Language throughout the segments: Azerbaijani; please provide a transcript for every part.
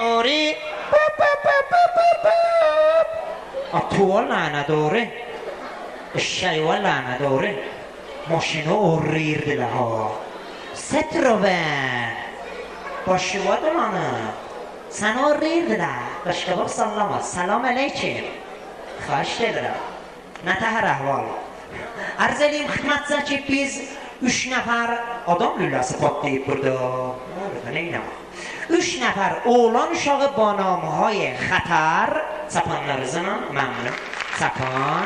Ori. تو لعنه داره شیوه لعنه داره ماشینو اوریردile ha Citroen başıva dolanı sen اوریردile başka bak sallama selam aleyküm xahiş edirəm nətəhər əhval arz edeyim xidmətçə ki biz 3 nəfər adam lüləsi patlayıb burada neynəm 3 nəfər oğlan uşağı banamهای xətər çapanlarınızla məmnunum çapan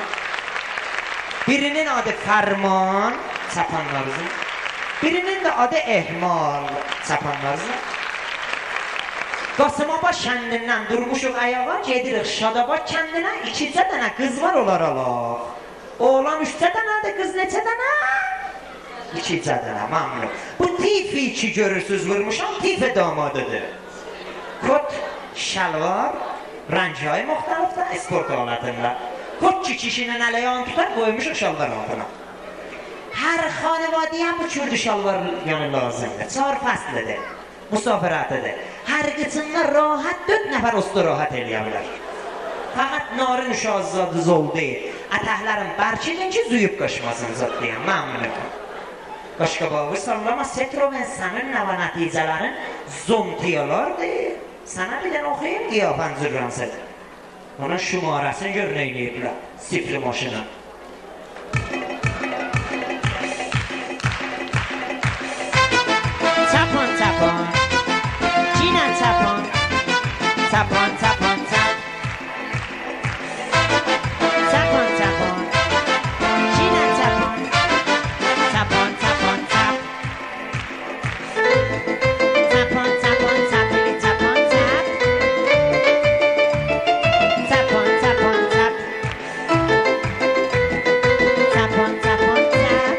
birinin adı Fərman çapanlarınızla birinin də adı Ehmal çapanlarınızla Qasımabad kəndindən durmuşuq ayağa gedirik Şadabad kəndinə 2 dənə qız var olar alaq oğlan 3 dənədir qız neçə dənə 2 dənə məmnunum bu tifi ki görürsünüz vurmuşam tifi damadıdır kot şalvar rəngləri müxtəlifdir sport alətinlə kot ki kişinin ələyən tutar qoymuşuq şalvar altına hər xanevadiyə bu kürdü şalvar yəni lazımdır 4 fəslidir musafirətidir hər qıçında rahat 4 nəfər usta rahat eləyə bilər fəqət narın uşaqzadı zol deyil ətəhlərin bərkidin ki zuyub qaşmasın zat deyəm məmnunum Qaşqabağı sallama Citroen sənin nəvə nəticələrin zontiyalardır Sənə bir dənə oxuyayım qiyafən zürransıdır Onun şümarəsini gör neyləyiblər sifri maşını Çapon çapon Cinən çapon Çapon çapon çap Çapon çapon Cinən çapon Çapon çapon çap Çapon çapon çapili çapon çap Çapon çapon çap Çapon çapon çap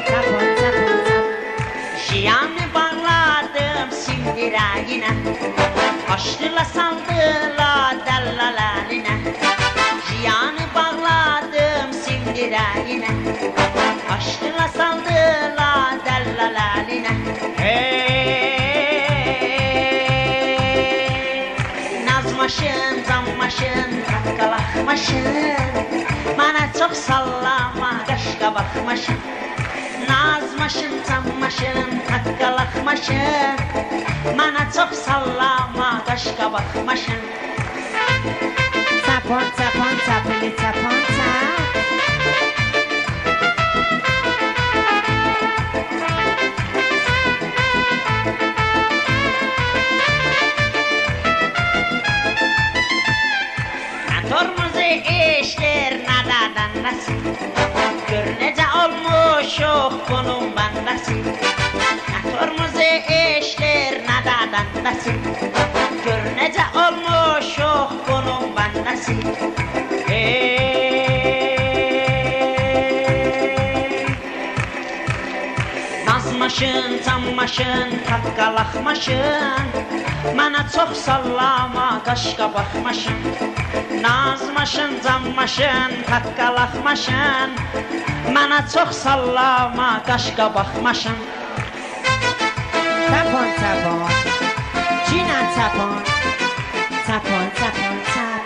Çapon çapon çap Şiyanı bağladım sindirəyinə Aşkıla saldıla dəllaləlinə Şiyanı bağladım sindirəyinə Aşkıla saldıla dəllaləlinə Nazmaşın, canmaşın, tatqalaqmaşın Mənə çox sallama, qaşqa baxmaşın Nazmaşın, canmaşın, tatqalaqmaşın Mənə çox sallama, qaşqa baxmaşın Çapon, çapon, çapili, çapon, çap Tormuzu işler nadadan nasıl Gör necə olmuşuq bunun bəndəsi Tormuzu işler nadadan nasıl Gör necə olmuşuq bunun bəndəsi Nazmaşın, canmaşın, tatqalaqmaşın Mənə çox sallama, qaşqa baxmaşın Nazmaşın, canmaşın, tatqalaqmaşın Mənə çox sallama, qaşqa baxmaşın Çapon, çapon, cinən çapon Çapon, çapon, çap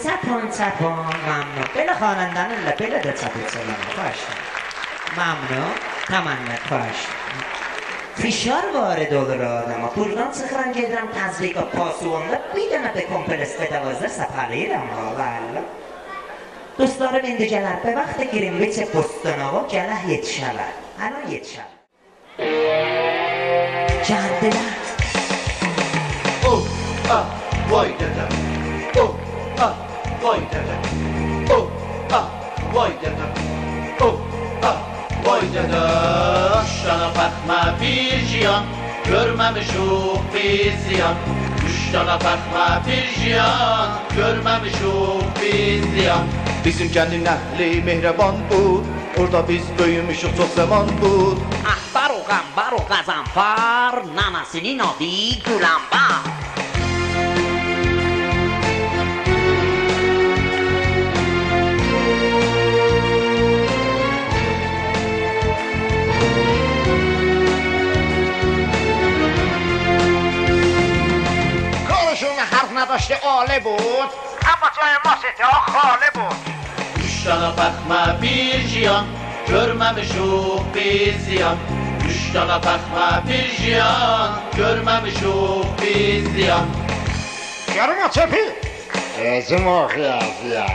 Çapon, çapon, məmnun Belə xanəndənirlə, belə də çapon çələmə, xaşdır Məmnun, təmənnət, xaşdır Fişar vارد olur adama Buradan çıxıram, gedirəm təzviqa pasuanda Bir dənə də kompleks bedavazlar səpəliyirəm valla Dostlarım indi gələr Bə vaxtda girin veçə Bostanova Gələr yetişələr Hələ yetişələr Gəldilər Oh, ah, vay dedem Oh, ah, vay dedem Oh, ah, vay dedem Oh, ah, vay dedem Şana baxma bir jiyan Görməmişuq biz ziyan Şana baxma bir jiyan Görməmişuq biz ziyan Bizim kəndin əhli mehriban bu Orada biz böyümüşük çox zaman bu Axtar o Qambar o Qazanfar, nanasının adı Gülambar. کارشون حرف نداشته عاله بود اما جای ماسته ها خاله بود. Üç tane bakma bir jiyan, görmemişuk biz ziyan. Üç tane bakma bir jiyan, görmemişuk biz ziyan. Yarım o çöpü. Ezim o ya.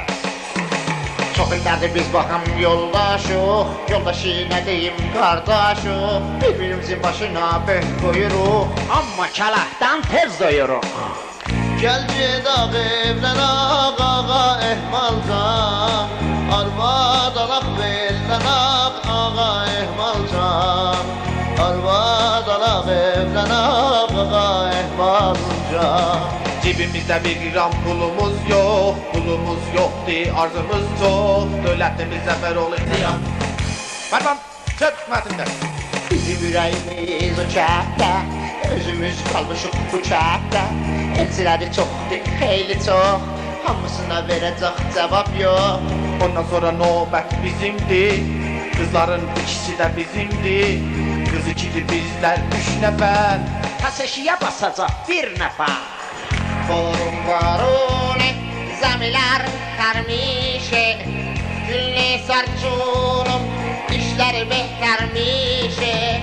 Çok illerdir biz bakam yoldaşıq. Yoldaşı ne diyeyim kardeşik. Birbirimizin başına beh koyuruq. Amma kalahdan tez doyuruq. Gel cedak evlen ağa ehmalcan. Arvad alaq bellen ağa ehmalcan. Arvad alaq evlen ağa ehmalcan. Cebimizde bir gram pulumuz yok, pulumuz yoktu, arzumuz çok, dövlətimiz zəfər olur ziyan. Pardon, çöp mətində. Bizim yüreğimiz o çəkdə. Özümüz kalmışıq bu çəkdə. Elçiləri çoxdur, xeyli çox. Hamısına verəcək cavab yox. Ondan sonra növbət bizimdir, kızların ikisi də bizimdir. Kız ikidir bizlər üç nəfər. Taseşiyə basacaq bir nəfər. Borun varune, zamiler karmişe. Gülle sarçunum, işler behtermişe.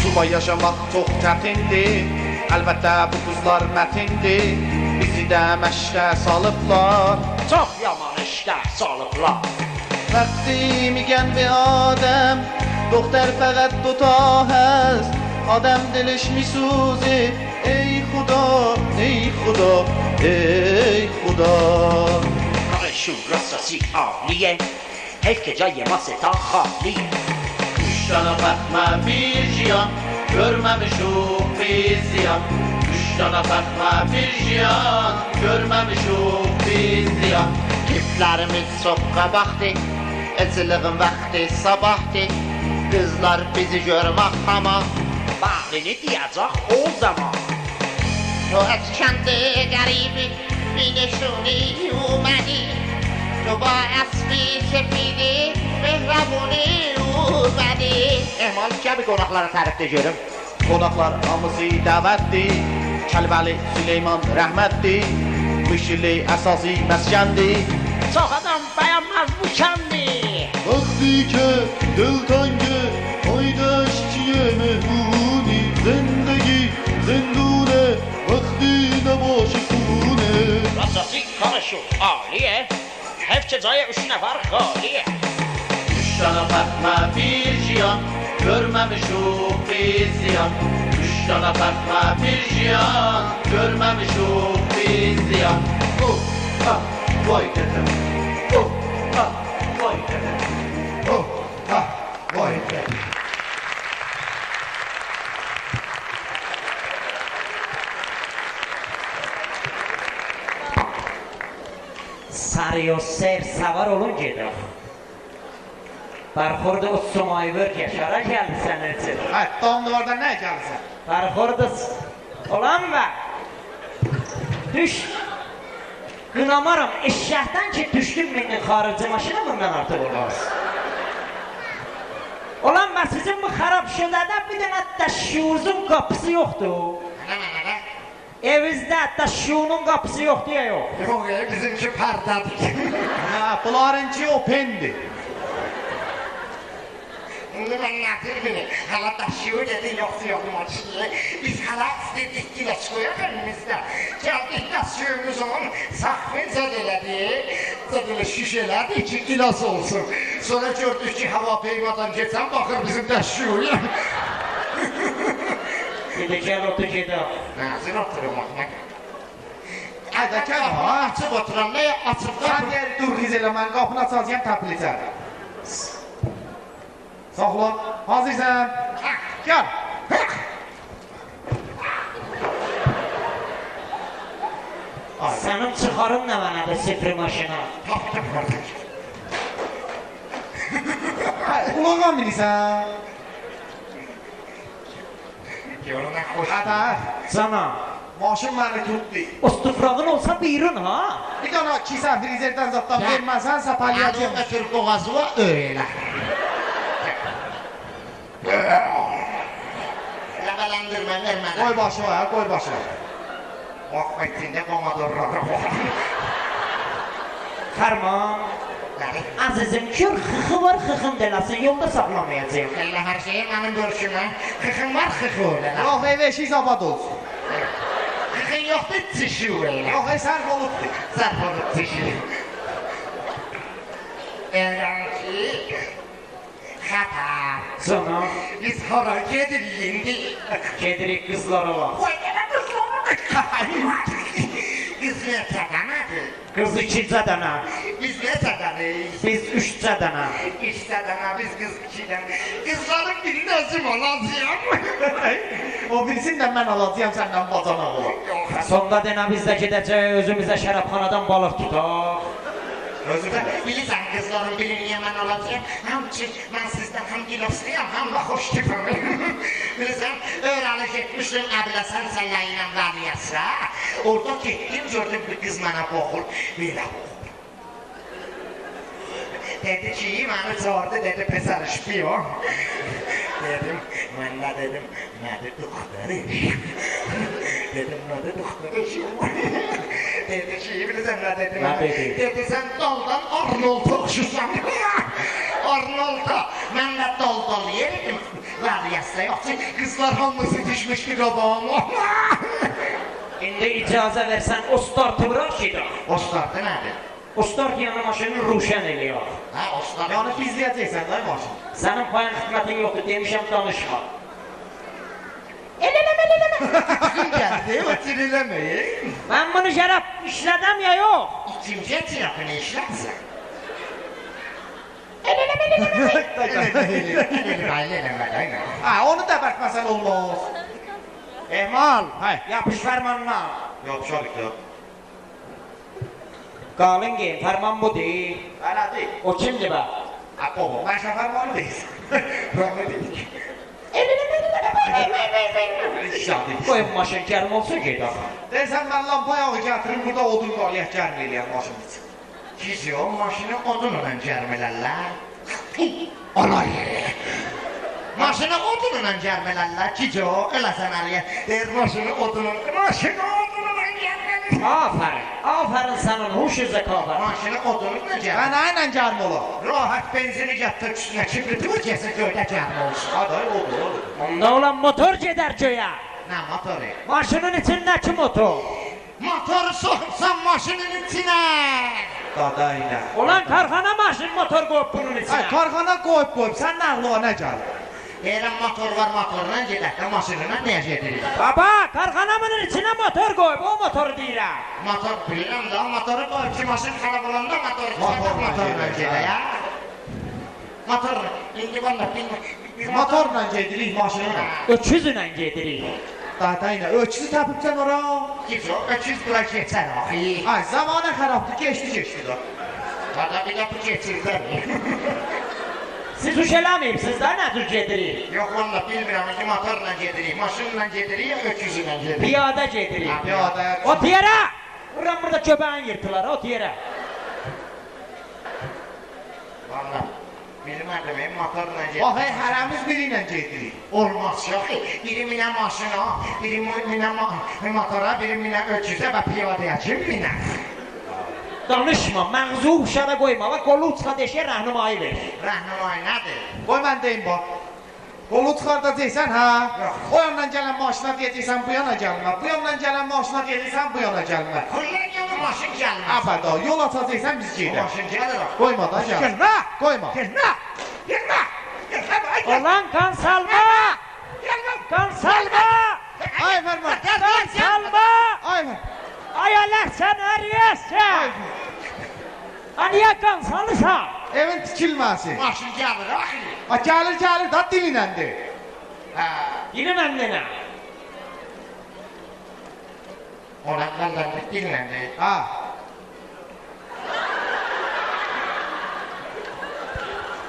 Suba yaşamaq çox çətindir, əlbəttə bu qızlar mətindir. Bizi də məşqə salıblar, Çox yaman işlər salıblar. Vəqtimi gən bir adəm, doktor fəqət duta həst. Adəm diliş misuzi, ey xuda, ey xuda, ey xuda. Karışım rasası ağliye. Heyf ki cay maseta xaliye. Üç tane bakma bir jiyan, görmemişuk biz ziyan. Üç tane bakma bir jiyan, görmemişuk biz ziyan. Tiplərimiz çox qabaqdır. Elçiliğin vaxtı sabahdır. Qızlar bizi görmək tamam. Bağlını diyecek o zaman. تو از چند غریبی بی نشونی اومدی تو با اسبی سفیدی مهربونی اومدی احمال که qonaqlara tərifdə görüm. Qonaqlar hamısı dəvətdir. Kəlbəli Süleyman rəhmətdir. Bu işli əsası məskəndir. Çok adam beğenmez bu kendi. Vakti ke dil tange oyda işçiye mehuni zindagi zindune vakti namaşı kune. Rasası karışım ağliye. Heyf ki cay üç nefer xaliye. Üç tane bakma bir jiyan, görmemişuk biz ziyan. Üç tane bakma bir jiyan, görmemişuk biz ziyan. Oh, ah, vay dedem. Oh, ah, vay dedem. Oh, ah, vay dedem. Sarı o ser savar olun gedir. Barxorda o somayvır yaşara geldi senin için. Hayır, damlılardan ne gelsin? Barxorda olan var. Düş. Qınamaram eşşəhdən ki düşdüm məndən xarici maşına bundan artıq olmaz. Olan var sizin bu xarab şölədə bir dənə daşşuyuzun qapısı yoxdur. Evinizdə daşşuyunun qapısı yoxdur ya yox. Yox, bizimki pardadır. Ha, bunlarınki o pendi. İndi mən nədir bilir, hala daşıyor dedi, yoxsa yoxmaçıdır. Biz hala istedik giləç qoyaq önümüzdə. Gəldik daşıyımızın saxvin zədələdi şişələdi ki, gilas olsun. Sonra gördük ki, hava peymadan geçən baxır bizim daşıyor. Dedi gəl otur gedək. Nazir oturum axmaq. Hadi gel ha. Açıq oturan, nə açıq Sen qapı? yer dur Rizeli, ben kapını açacağım tapılacağım. Sağ ol. Hazırsan. Gel. Sənin çıxarın nə mənədir sifri maşına? Tapdım qardaş. Ulağa minirsən? Yoluna hoş. Ata, Sana. maşın məni tutdu. Ostifrağın olsa buyurun ha. Bir dana kisa frizerdən zatdan verməsən, sapalayacağım. Anadolu Türk boğazı var öyle. Lavalandırma verme. Qoy başı var, qoy başı. Vakfetinde pomodorları var. Ferman. Azizim kör xıxı var xıxın deləsin yolda saxlamayacağım. Allah her şeyi benim görüşüme. Kıkın var kıkı öyle. Yox, ev eşik zabad olsun. Kıkın yoktu tişi öyle. Yox, sərf olubdur. Sarf olup tişi. Eğlenci. Hata. Sana. Biz hora gediriyindi. Kedirik kızlara var. Biz ne çakamadı? Kız 2 dənə. Biz ne çakamayız? Biz 3 dənə. İşte dana biz kız ikiden. Kızların birini özüm olacağım. O birisini də mən alacağım səndən bacana olar. Sonda denə biz də gedəcək özümüzə şərabxanadan balıq tutaq. Özümde bilirsen kızların birini yemen olacağım. Hem ki ben sizden hem gilosluyum hem de hoş tipim. Bilirsen öğrenci etmiştim Əbləsən Səlləyi ilə Radiyasına. Orada gittim gördüm bir kız bana boğul. Böyle boğul. Dedi ki beni çağırdı dedi pes arışmıyor. Dedim ben de dedim nerede doktor iş? Dedim nerede doktor iş? Dedi ki bilirsen ne dedim? Ne dedi? Dedi sen daldan Arnold'a okşusan. Arnold'a. Ben de dal yerim. Radiyasına yoksa kızlar hamısı düşmüş bir obama. İndi icazə versən o startı bırak gedək. O startı nedir? O start yanı maşını ruşən eləyək. Ha o start. Yəni bizləyəcəksən də maşın. Sənin payın xidmətin yoxdur demişəm danışma. Kim geldi? O tirilemeyi. Mən bunu şərəf işlədəm ya yox. İkinci tarafını işlersen. Ha, onu da bərtməsən olmaz. Emal, Hay. yapış fərmanına. Yapışarıq da. Qalın geyin, fərman bu deyil. Elədir. O kimdir bə? Ha, baba, mən şəfər var deyilsin. Rahmet edik. Qoyun maşın gəlm olsa gedək. Deyirsən, mən lampa yağı gətirim, burada odun qalıyaq gəlmə eləyəm maşın için. Kizi o maşını odunla cərmələrlər. Olay. Maşını odunla cərmələrlər. Kizi o, elə sən əliyə. Deyir maşını odunla cərmələrlər. Afərin, afərin sənin huş zəkavət. Maşını odunla Mən cərmələrlər. aynə gəlmə olar. Rahat benzini gətir üstünə, kibriti vur kesin göydə cərmə olsun. Aday, olur. Onda olan motor gedər göyə. Nə motoru? Maşının içindəki motor. Motoru soxubsan maşının içinə. Dadayla. Olan karxana maşın motor qoyub bunun Ay, içinə. karxana qoyub, sən nə ağlığa nə gəlir? Deyirəm motor var, motorla gedək də maşınla nəyə gedirik? Baba, karxanamın içinə motor qoyub, o motoru deyirəm. Motor bilirəm də, motoru qoyub ki, maşın xarab olanda motoru Motorla motorla gedək, gedək, ha. ya. Motorla, indi valla bilmə. Motorla gedirik maşınla. Öküzlə gedirik. Dadayla, öküzü təpibsən ora. Giz o, öküz bura keçər axı. Ay, zamanə xərabdır, geçdi da. Valla bir də bu keçirdə. Siz uş eləməyibsiniz də, nə cür gedirik? Yox, valla bilmirəm ki, motorla gedirik, maşınla gedirik, ya öküzlə gedirik. Piyada gedirik. Piyada. Ot yerə! Buram burada köbəyin yırtılar, ot yerə. Valla, bilmədim, motorla Bax, gedirik. hərəmiz biri ilə gedirik. Olmaz yox. Biri minə maşına, biri minə motora, biri minə öküzə və piyadaya kim minər? Danışma, məğzu uşada qoyma, bax qolu uçqa deşə rəhnumayı ver. Rəhnumay nədir? Qoy mən deyim bax. Qolu çıxardacaqsan, hə? O yandan gələn maşına deyəcəksən, bu yana gəlmə. Bu yandan gələn maşına deyəcəksən, bu yana gəlmə. Kullan yolu maşın gəlmez. Abada, yol açacaqsan biz O gedək. maşın gəlir o. Qoyma da gəl. Gəlmə! Qoyma. Gəlmə! Gəlmə! Gəlmə! Olan kan salma! Kan salma! Ay Fərman. Kan salma! Ay Fərman. Ay Allah sen arıyorsun! Aniye kan salırsan? Evin tikilməsi. Maşın gəlir axı. Ha, gəlir da dilinəndir. Hə. Yine memnunum. Ona məndən dinləndi. Ha.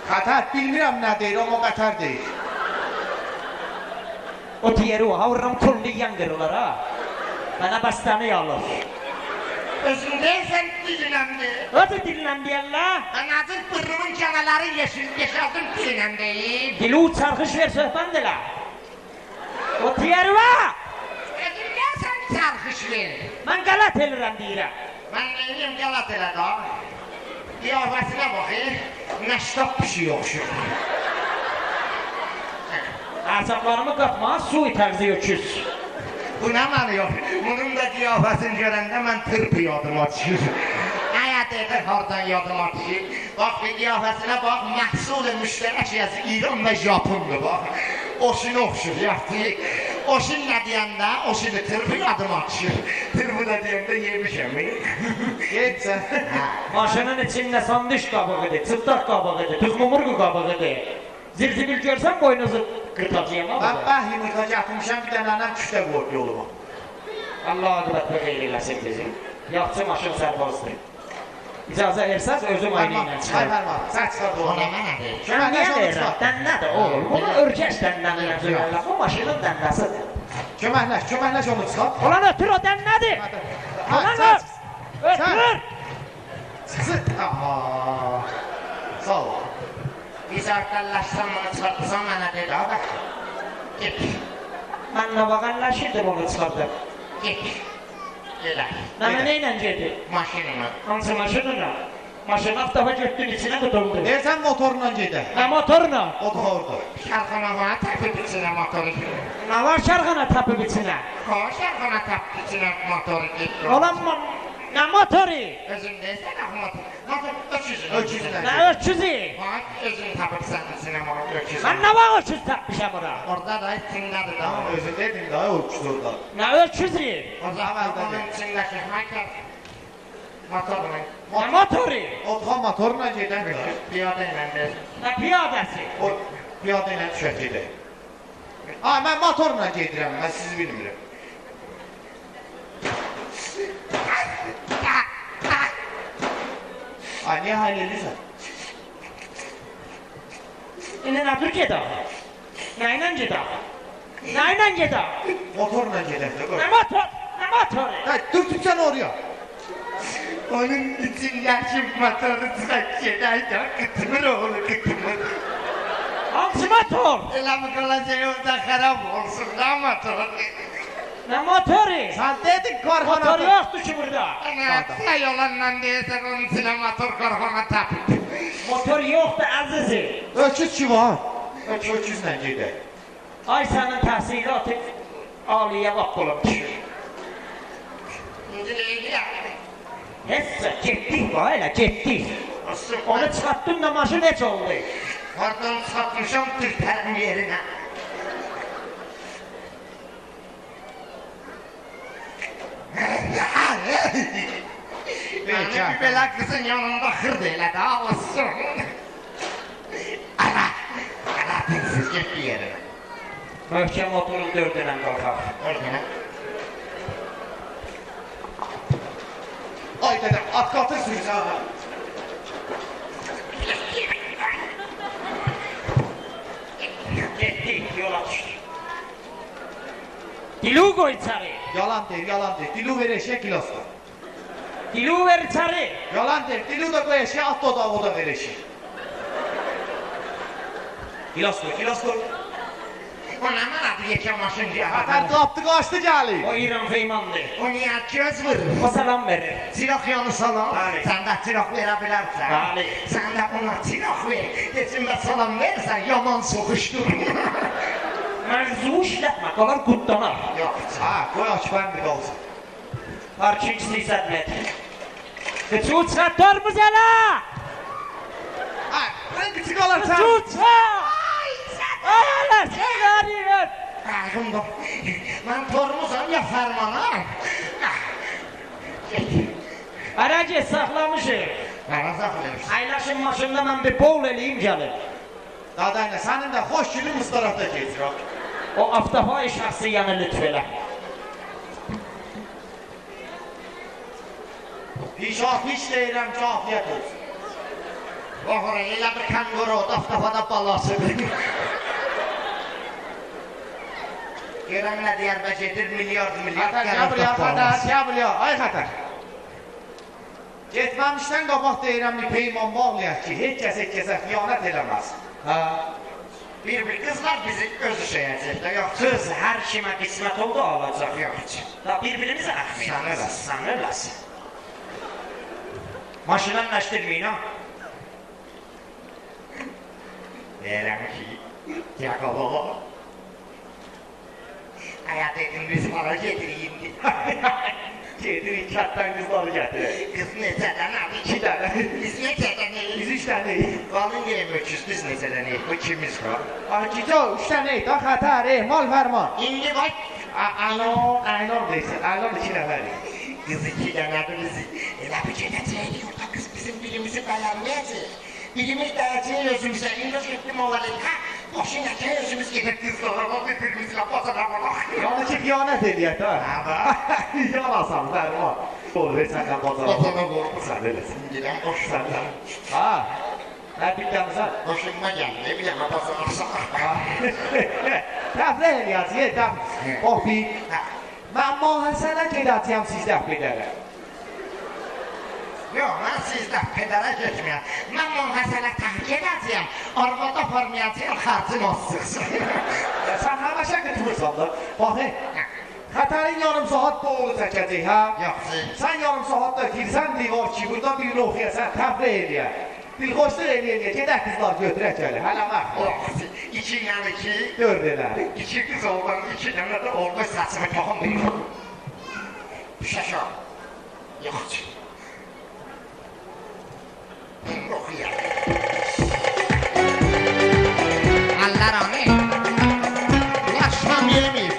Qatar bilmirəm nə deyir, amma qatar deyir. O diğeri o, havram kulliyen kırılır ha. Bana bastanı alır. Özündeysen dilinəmdi. O da dinlendi Allah. Anadın pırrımın canaları yaşadım dilinəmdeyim. Dili uçarkış ver söhbən dile. O diğeri var. Özündeysen çarxış ver. Ben galat elirəm deyirəm. Ben neyim galat elə da. Qiyafəsinə bax, nəştab bir şey yoxşur. Asaplarımı kapma, su iterzi öküz. Bu nə mənə yox? Bunun da qiyafəsini görəndə mən tırpı yadıma düşür. Həyat edir, hardan yadıma düşür. Bax, bir qiyafəsinə bax, məhsul-i müştərək yazı İran və Japondur, bax. Oşunu oxşur, yaxdı. Oşun nə deyəndə, oşunu tırpı yadıma düşür. Tırpı nə deyəndə yemişəm. Getsən. Maşının içində sandviç qabığıdır, çıldaq qabığıdır, tuzmumurgu qabığıdır. Zirzibil görsən boynuzu qırtacıyam ama. Mən bəhlim yıkac atmışam, bir dənə anam küftə qoyub yoluma. Allah adına xeyir eləsin bizi. Yaxçı maşın sərbazdır. İcazə versəz özüm aynı ilə çıxarım. Hayır, sən çıxar O onu. nə mənədir? Sən niyə verirəm? Dənnədir oğul. Bunu örgəş dənnədir zürəllə. Bu maşının dənnəsidir. Köməkləş onu çıxar. Ulan ötür o dənnədir. Ulan Sən ötür. Çıxsın. Amma. Sağ ol. Biz arqallaşsan bunu çıxartsan mənə dedi, abi. Git, Mən nə vaqanlaşırdım onu çıxardım. git. Elə, Mənə neyle gedir? maşınımı. Hansı maşınına? Maşın avtoba götdün içine tutuldu. Deyirsən motorla gedə. Ne motoruna? O da orada. Şarxana var, təpib içinə motoru. Ne var şarkana tapıp içine? O, şarxana təpib içinə motoru getdi. Olan ne motoru? Özündəysən, motor. Motor, öküzün. Öküzlə. Ne öküzü? Bak, özün tapıb sən içinə motor, öküzün. Ben ne var öküz tapmışam ona? Orada da içindədir da. Tamam, özü dedim daha o küçük orada. Ne öküzü? Orada onun içindəki haykar. Motorla. Ne motoru? O da motorla gedən də. Piyada ilə deyil. Ne piyadesi? O piyada ilə düşər gedə. Ha, mən motorla gedirəm, mən sizi bilmirəm. Ay, niyə hayal edirsən? İndi ne dur gedək? Neyle gedək? Neyle gedək? Motorla gedək də. Ne motor? Ne motoru? Hə, dur sən oraya. Onun içindəki motoru çıxaq gedək də, qıtmır oğlu, qıtmır. Hansı motor? Elə mi qalacaq orada xarab olsun da motor? Ne motoru? Sən dedin Motor qarxana. yoktu ki burada. Ana, say olanla deyəsən onun içinə motor qarxana tapıb. Motor yoktu azizi. Öküz ki var. Öküzlə gedək. Ay senin tahsilatı aliye bak oğlum düşür. İndi neydi? Hesse gittik var hele gittik. Olsun, Onu çıkarttım da maşın hiç oldu. oradan çıxartmışam Türklərin yerinə. Yani bir belə qızın yanında xırd elə də olsun. Ana, tinsiz get bir yerə. Möhkem motorun dördüne kalkar. Orada. Ay dedem, at qatırsınız ha. Gittik yola düştük. Dilu koy içeri. Yalan deyir. Dilu ver eşeğe kilosla. Dilu ver içeri. Yalan deyir. Dilu da koy eşeğe, at da o da ver eşeğe. Kilos koy. Ona mənə bir yekə maşıncıya Qatar qapdı, qaçdı gəlir. O İran feymandı. O niyə göz vurur? O selam verir. Çiroq yanı salam. Bəli. Sən də çiroq verə bilərsən. Bəli. Sən də ona çiroq ver. Keçində salam versən yaman soxuşdur. Mevzu işletme, kalan kutlanar. Yox. Ha, koy açıpan bir qalsın. Parking istəyirsən nedir? Kıçı traktör müzələ! Ha, ben küçük alırsan. Kıçı Ay Allah sen arayın! Ağımda. Mən tormuzam ya fərmana. Aracı saxlamışım. Mənə saxlayırsan. Aylaşın maşında mən bir bol eləyim gəlir. Dadayla, senin de hoş günün mustarafta geçir. O aftafay şahsiyanı lütf elə. Hiç deyirəm ki, afiyet olsun. Oğra, elə bir kanguru, daftada balasıdır. Görən nə deyər bəcedir, milyard Xatar, gel buraya, Xatar, gel buraya. Ay Xatar. Getməmişdən qabaq deyirəm bir peyman bağlayaq ki, heç kəsə xiyanət eləməz. Ha? Bir kızlar bizi özü şeyəcək də, yox. Kız her kime kısmet oldu alacak. Yox. Da birbirimize akmayalım. Sanırız. Sanırız. Maşından neştirmeyin ha. Deyirəm ki, yakala. Hayat edin biz bana getireyim ki. Getirin kattan kızları getirin. Kız neçədən abi? 2 tane. Biz neçədən Biz eyik? 3 tane. Qalın gəlin öküz, biz neçədən eyik? Bu ikimiz var. Akito, 3 tane da Xatar, mal ferman. İndi bak, Aynur deyirsən, Aynur 2 nəfərik. kız iki dənədir bizi. Elə bir gedəcəyik, orada kız bizim birimizi bələnməyəcək. Birimiz dəyəcək özümüzə, indi getdim olalım. Başın əkən özümüz gedib kızlara, bir-birimizlə bazarlaraq. Yəni ki, xiyanət eləyək da. Yalasan, ferman. Olur, səndən bazara. Bazara qorxu. Sən eləsin. Girəm, boş səndən. Ha? Nə bilgəmsən? Hoşuma gəldi, bir yana bazaraqsaq. Dəflə eləyəcək, dəf. Oh, bir. Mən mahəsənə gedəcəyəm sizdə pedərə. Yox, mən sizdə pedərə getməyəm. Mən o məsələ təhk edəcəyəm. Arvada aparmayacağım, xərcim az çıxsın. Sən həməşə götürürsən da. Baxın, Xətərin yarım saat boğulu çəkəcək, hə? Yox, Sən yarım saatda girsən divar ki, burada bir oxuyasən, təfrə eləyək. Dilxoşluq eləyək, gedək qızlar götürək gəlir, hələ məxb. yox, 2 yəni 2. 4 elə. 2 qız oldan 2 dənə də orada saçımı toxunmayım. Şaşa. Yox. Oxuyaq. Allah rəhmət. Yaşam yeməyib.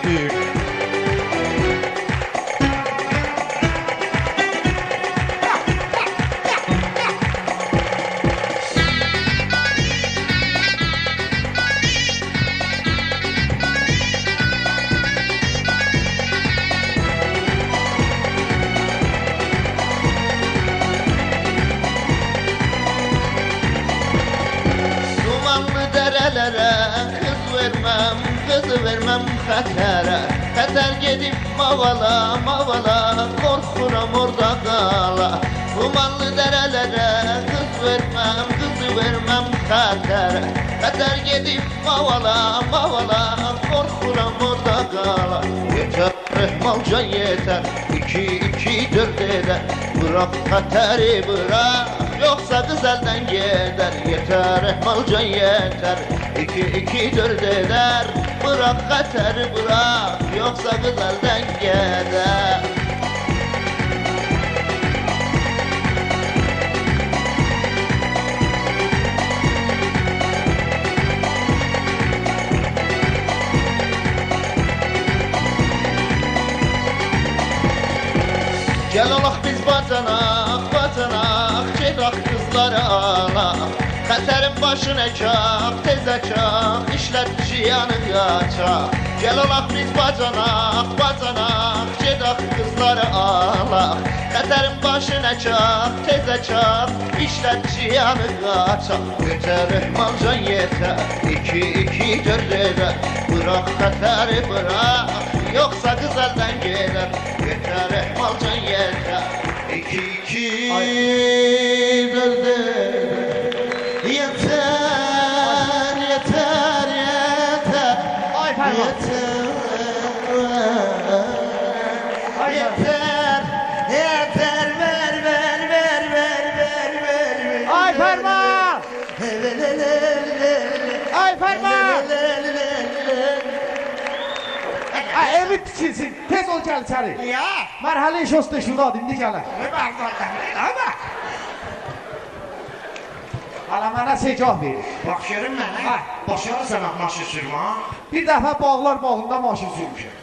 Dumanlı derelere kız vermem Xətərə. Xətər gedib mavala, korkuram orada qala. Dumanlı derelere kız vermem Xətərə. Xətər gedib mavala, korkuram orada qala. Yeter rehmalca yeter, 2-4 eder. Bırak Xətəri bırak, yoksa kız elden gider. Yeter ehmalca yeter, 2-4 eder. Bırak Xətəri bırak, yoksa kız elden gider. Gel olaq biz bacanaq, gedək qızları alaq. Xətərin başına çaq, tezə çaq, işlət ciyanı qaçaq. Gel olaq biz bacanaq, gedək qızları alaq. Xətərin başına çaq, tezə çaq, işlət ciyanı qaçaq. Yeter ehmalca yeter, 2-4 eder. Bırak Xətəri bırak, yoksa kız elden gider. Yeter ehmalca yeter, 2-4 eder. Yeter. Ay ferman. Yeter, ver. Ay ferman. Ay ferman. Ay evi tikilsin, tez ol gəl içəri. Ya, Mərhələ iş olsun, şuradadır, indi gələr. ne bak oradan, ama. Hala mənə secah verir. Bakıyorum ben, Ha. başarı sana maşı sürme, ha. Bir dəfə bağlar bağında maşın sürmüşəm.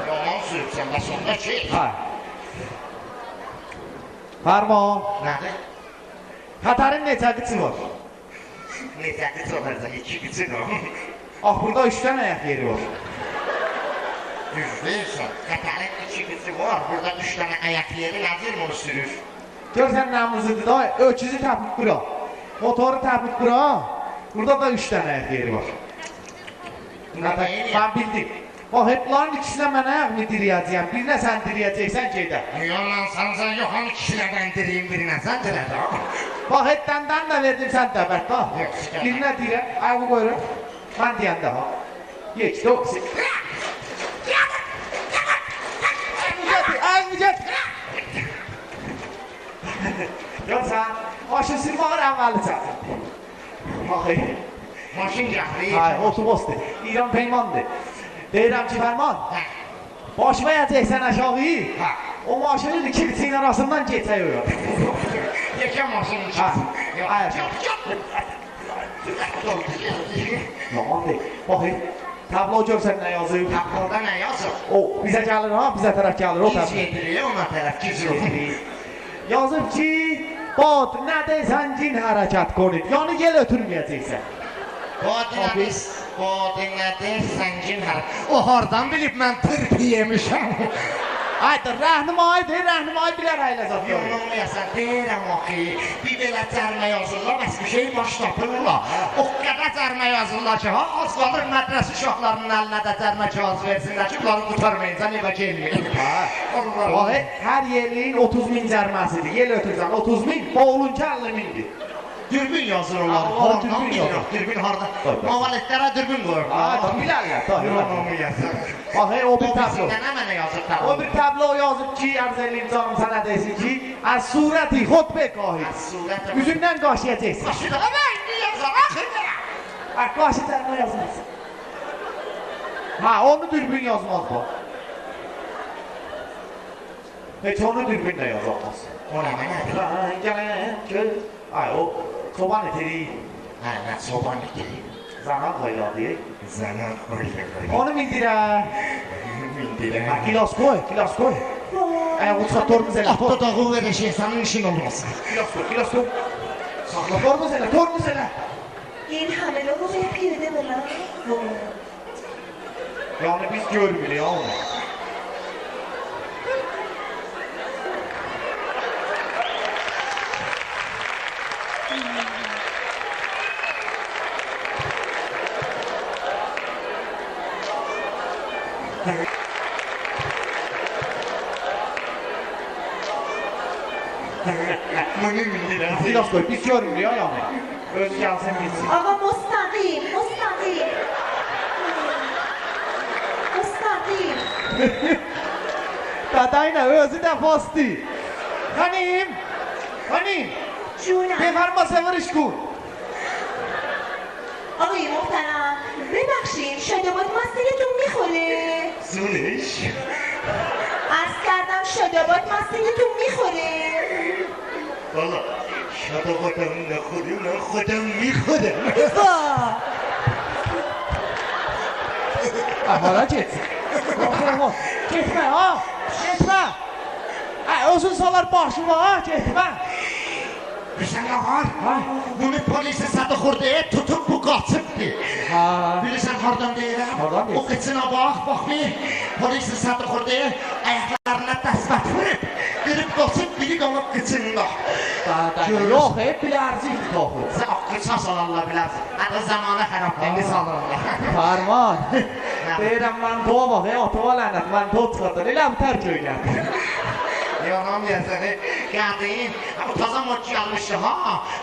Yalan sürüpsen de sonunda şey. Ha. Ferman, Nerede? Xətərin neçə qıçı var? Neyse, kız olursa 2 kızın o. Ah, burada 3 dənə ayaq yeri var. Düzlüyorsun. Katarın 2 kızı var, burada 3 tane ayak yeri lazım onu sürür. Görsən nəmuzludur da, öküzü təpib bura. Motoru tapıp bura. Burada da 3 tane yeri var. Ben bildim. O hep bunların ikisine mən ayağımı diriyəcəyəm. Birine sen diriyəcəksən gedə. Yolan sansa yok hanım kişiyle ben direyim birine sen dire de. Bak hep dəndən də verdim sən dəbət ha. Birine dirə, ayağımı qoyuram. Ben deyəndə ha. Geç, yok. Ayağımı getir. Yok sen, maşın sürməğin əvvəli çatır. Bakayım. Maşın gətirir. Hayır, otobüsdür. İran peymandır. Deyirəm ki, Fərman, başıma yiyəcəksən aşağıyı, o maşının iki bitin arasından geçək o yol. Yekə maşının Ha, içi. hayır. Yaman deyil. Bakayım, tablo görsən nə yazıyor? Tabloda ne yazır? O, bizə gəlir ha, bizə tərəf gəlir o Giz tablo. yediriyor ona taraf giz Yazıb ki, bot nə deysən cin hərəkət konur, yani yel ötürməyəcəksən. Koordinatı səncin hər. O hardan bilib mən tırpı yemişəm. Aydır, rəhnumaydır, rəhnumayı bilər əylə zat görür. Yorulmayasan deyirəm o ki, bir belə cərmə yazırlar, bəs bir şey baş tapırlar. O qədər cərmə yazırlar ki, az qalır mədrəs uşaqlarının əlinə də cərmə kağız versinlər ki, bunları qutarmayınca nevə gelməyək. Vallahi hər yerliyin 30.000 cərməsidir. Yel ötürsən 30.000, boğulunca 50.000'dir. Dürbün yazır onlar. Allah, dürbün yazır. Dürbün harda? Tabii. Mavaletlərə dürbün qoyur. Bilərlər, Yorulmayasan. Bax, o bir tablo. Nə mənə yazır O tablo? bir tablo yazıb ki, arz eləyim canım sənə desin ki, az surəti xutbə qahid. Surət. Üzündən qaşıyacaqsın. Başıda mən indi yazar, axırda. Qaşı tərmə yazmaz. Ha, onu dürbün yazmaz bu. Heç onu dürbünlə yazamaz. O nə mənə? Gələn, ay o, çoban etiri, Hə, nə soban etiri. zanan qoyladı. Zənə qoyla. Onu mindirə. Mindirə. Ha, kilos koy, kilos koy. Uçsa tormuz elə, Atda dağı verəcək, sənin işin olmasın. kilos koy. Sakla tormuz elə. این همه رو به پیاده برم Yani biz görmüyoruz ya onu. Mənə mindirə. Kilos koy, biz görmüyoruz ya yani. Öz gelsin bilsin. آقا مستقیم مستقیم مستقیم Dadayla özü de posti. Hanım, جونم بفرما سفرش کن. آقای محترم ببخشید شاداباد مستگتون میخوره Zülüş. عرض کردم شاداباد مستگتون میخوره Valla. Şadabadan ne koyuyor, ne kodem mi kodem. Ahara gitsin. Gitme ha, gitme. Özün salar başıma ha, gitme. Bilirsən nə var? Bunu polisi sadı xurduya tutup bu qaçıbdı. Ha. Bilirsən hardan deyirəm? Hardan deyirsən? O qıçına bax bir. Polisi sadı xurduya ayaqlarına təsbət vurub. Girib qaçıb biri qalıb qıçında. Yok, hep bilərzik toxu. Sən qıça salarlar bilərsən. Hətta zamanı xərabləndi salırlar. Farman. Deyirəm mən toğa bax, otoğa lənət, mən toğa çıxardım. Elə bir tərk öyrəndim. Yalan yəsəni. Gəldin. Bu taza mod gəlmişdi ha.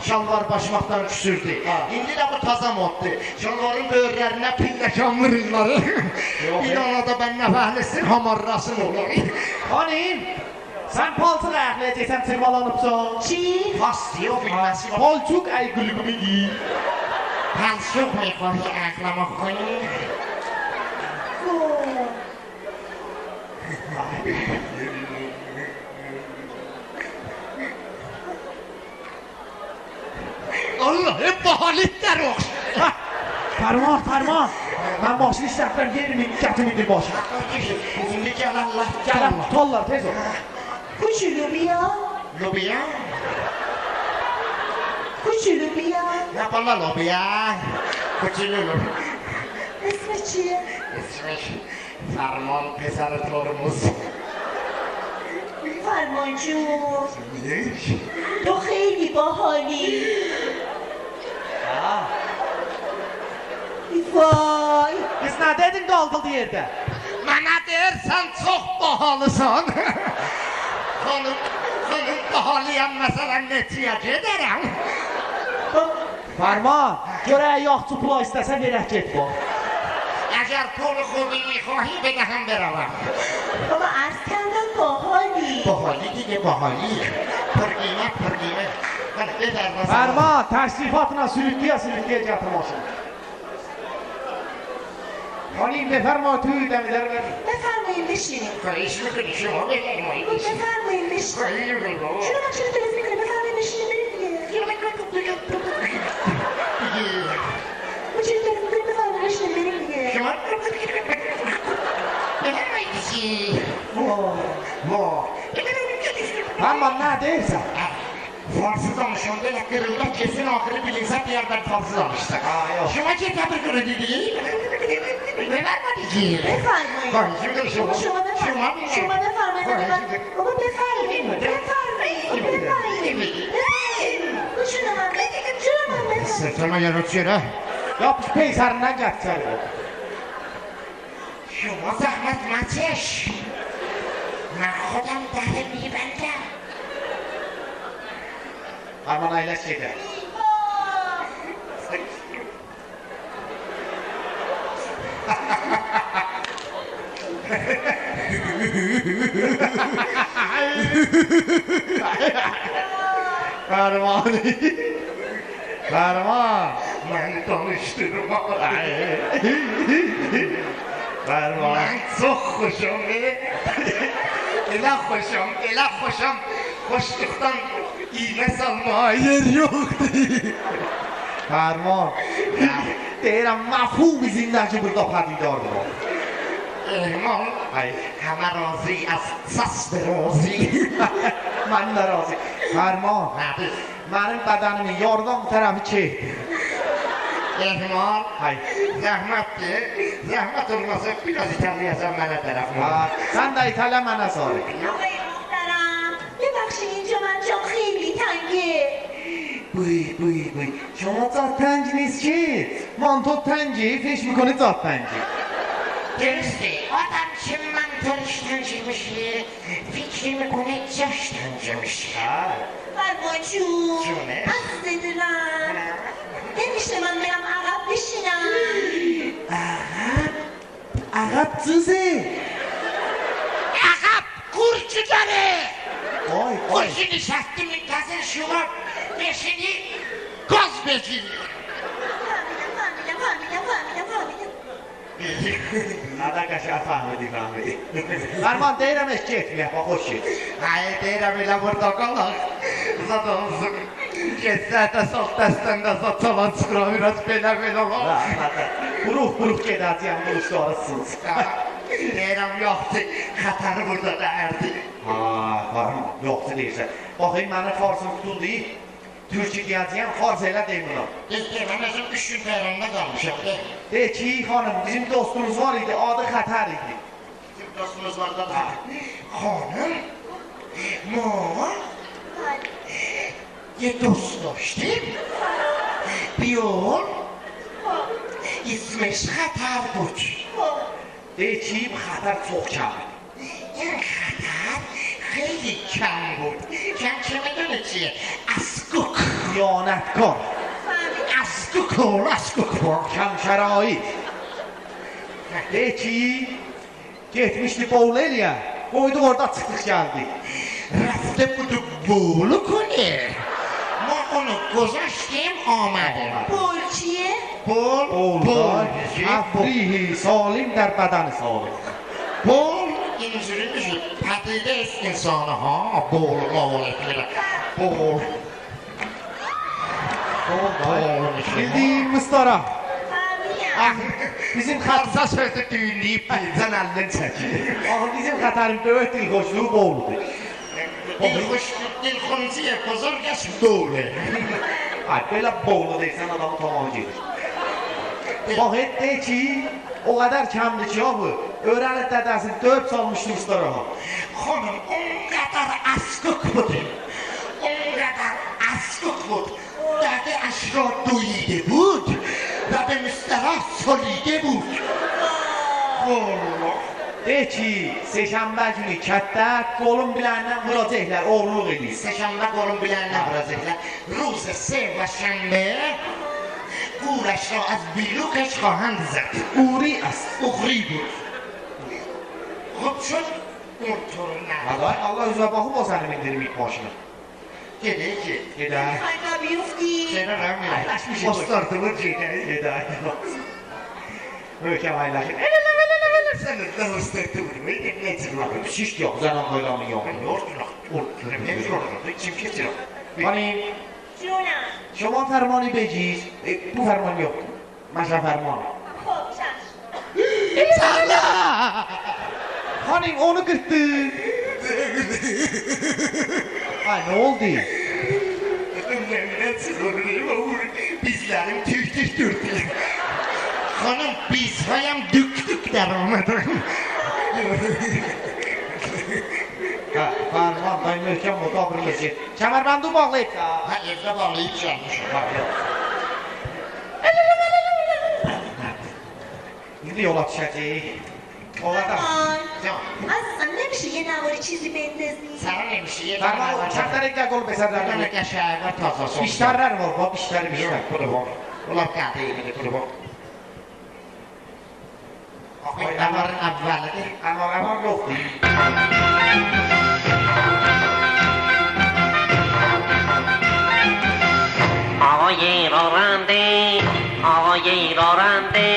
Şalvar başmaqdan küsürdü. İndi də bu taza moddur. Şalvarın böyürlərinə pilləkan vururlar. Bir ana da mən nəfəhlisin, hamarrasın olur. Hanım, sen palçıq ayaqlayacaqsan, çırmalanıbsan. چی؟ Pasti o bilməsi var. Palçıq ay gülübümü giy. Palsuk میخواهی اقلام کنی؟ Allah hep bahaletler olsun. Farman. Ben maşını işlerken yerimi getirmedim başına. Şimdi gel Allah Gel tutallar tez ol. کوچولو بیا Lobiya? کوچولو بیا Yaparlar lobiya. Küçülür. اسم چیه؟ İsmiş Ferman Pesarıtlarımız. فرمان جون Ne? تو خیلی باحالی Ha. Vay. Biz ne dedin kaldı yerde? Bana dersen çok pahalısan. Hanım pahalıyan mesela netice ederim. Farman, görək yaxçı pula istəsə verək get bu. اگر پول خوبی میخواهی بدهم بروم. بابا عرض کردم باحالی. باحالی دیگه باحالی. پرگیمه. بله ببر مثلا. Farman, təşrifatla sürüklüyə gətir maşını. Halim بفرما توی دمیدر ver. بفرمایید بشینید. خواهیش میکنی شما بفرمایید. بفرمایید بشینید. خواهی میکنی بابا. چرا من چرا درست میکنه؟ بفرمایید بشینید برید دیگه. ما چرا درست میکنه؟ بفرمایید بشینید برید دیگه. شما بفرمایید چی؟ واه. Farman, nə deyirsən? Farsız danışanda kırılda kesin ahırı bilinse bir yerden farsız almıştık. yok. Şuma kitabı kırıldı değil. Ne vermedi ki? بفرمایید. Konuşum da şuma. شما بفرمایید. بابا بفرمایید. چرا من بفرمایید. Sırtıma yanıt yere. Yapış peysərindən gətir. Şuma zahmet maçış. Ben خودم دهه میبندم. Farman, əyləş gedə. Farman. Farman. Ben tanıştırma. Farman. Ben çok hoşum. Elə xoşum. Xoşluqdan iğne salmaya yer yoktu. Farman. Deyirəm, mafhum zindəki burada padidardır. Ehman. Hayır. همه راضی از سست راضی. Mən də razı. Farman. Nədir? Mənim bədənimin yardan tərəfi çəkdir. Ehman. Hayır. Zəhmətdir. Zəhmət olmasa biraz İtalyasan mənə tərəf. Sən də İtalya mənə sarı. آقای محترم ببخشید اینجا من جام خیلی تنگه. Buyy. شما zat tənc نیست ki. Manto tənci, فکر میکنه zat tənci. Derste, adam kim mantarış tancımışı, fikri میکنه جاش tancımış. فرمانجون جونه؟ عزیز دلم نمیشه من برم عقب بشینم. عقب cüzü. عقب قورچی داره. Oy. قورچی نشستی منتظر شما بشینی گاز بگیری. فهمیدم. Ada qaşa fahmedi. Farman, deyirəm heç getməyək, bax, hoş get. Hayır deyirəm elə burada qalaq. Zat olsun. Getsə də sol dəstəndə zat çalan çıxıra biraz belə olar. Quruq gedəcəyəm, quruşda arasınız. Deyirəm yoxdur, xətarı burada da ərdi. Farman, yoxdur deyirsən. Baxayım, mənim farsım tutuldu. Türkçe gələcəyəm, fars elə demirəm. Mən özüm 3 gün Tehran'da qalmışam. De ki, xanım, bizim dostumuz var idi, adı Xətər idi. Bizim dostumuz var da. Xanım, ما یه دوست داشتیم بیون اسمش خطر بود. De ki, Xətər çox kəm. این خطر خیلی کم بود. کم که میدونه چیه؟ اسکوک. Xiyonətkar, اسکوک var. kəm şərait. De ki, getmişdi boğul eləyə, qoyduq orada çıxdıq gəldik. رفته بود بولو کنه. ما اونو گذاشتیم آمدیم. بول چیه؟ بول Olda, təfrihi salim در بدن سالم. بول اینجوری میشه پدیده است انسانه ها بول مولد میره بول Bildiyim Mustara, فهمیدم. bizim xət... Qarsa sözü düğünləyib bildən əlini çəkir. Axı bizim Xətərin böyük dilxoşluğu boğuldu. Dilxoncuya buzurg است بوله. Ay, belə boğulu deyirsən, adamı tamamı gedir. Bax, de ki, o qədər kəmdir ki, bu, öyrənib dədəsini döyüb salmışdı Mustara. خانم اونقدر اسکوک بودیم اونقدر اسکوک بود داده اش آتش را دویده بود و به مستراح سالیده بود. والله De ki, seşənbə günü kətdə qolun biləndən vuracaqlar, oğurluq edir. سه‌شنبه قولون بلند نبرازه‌لا. روز سه و شنبه گورش را از بیلوکش خواهند زد. Uri است. اغری بود. خب شد اونطور نه. Aday, Allah üzrə baxıb o səni mindirim ilk başına. گده که Gedək. خواهی بیفتی چرا رمی؟ Aylaşmışıq. Bastartımı gedək. Gedək. Möhkəm aylaşır. Sen de bastartımı ne çırpın? Şiş yox, zənən qoylamın yox. Xanım, جونم şoma fərmanı begir. Bu fərman yoxdur. Məşə fərmanı. خب چشم Xanım, onu qırtdı. Ay, nə oldu? Bizlerim tük tük dürtüler. Hanım biz hayam dük dük der olmadı. Hə, fərman, day möhkəm o davrılır. Kəmərbəndi bağlayıb da. Ha evde bağlayıp çalmışım. İndi yola düşəcəyik. Ola da. آی Tamam. عزیزم نمیشه یه نواری چیزی بندازی Sana neymiş ye? Fərman, çəndərə qol Bana besərlər. yaşaylar taza son. İşlərlər var, bab, işlərim Yok, işlər. bu da var. Ulan kaldı yine bu da var. Damarın evvelidir. Əmar yoxdur. آقای راننده آقای راننده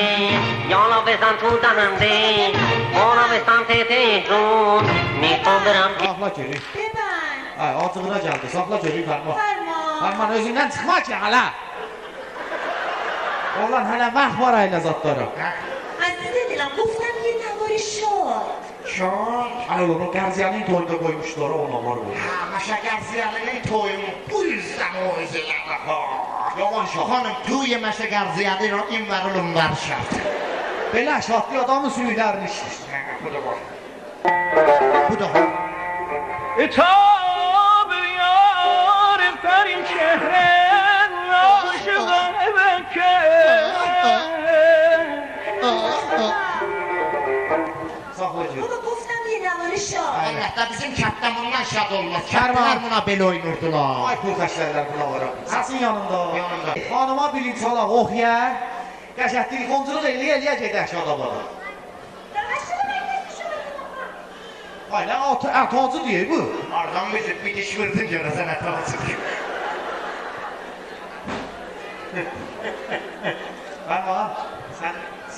یالا بزن تو دهنده ما را به سمت تهرون میخوام برم Saxla görək. ببند Ay, acığına gəldi. Saxla görək Fərman. فرمان Fərman, özündən çıxma ki, hələ. Oğlan, hələ vaxt var ayla zatlara. عزیز دلم گفتم یه نواری شاد Şor. Ay, onu Qərziyanın toyunda qoymuşlar, ona var bu. Ha, Meşeker Ziyalı'nın toyunu bu yüzden o özellikle. Yaman şah. Hanım toyu Meşeker Ziyalı'nın invarılım var şart. Belə şahlı adamın sürülərini işdir. Bu da var. Bu da var. اتاب یار پرین چهره عاشقانه بکر Saxla görək. بابا گفتم یه نواری شاد Allah'ta bizim kaptanından şad olmaz. Kervan. Kaptanlar buna bel oynurdular. Ay, pul xəşlərlər buna var. Səsin yanında. Yanında. Xanıma bilinç alaq, oxuyar. Qəşət telefonçuluq eləyə gedək Şadabada. Ay, nə atacı deyir bu? Oradan bir diş vurdun görəsən ətrafı. Fərman,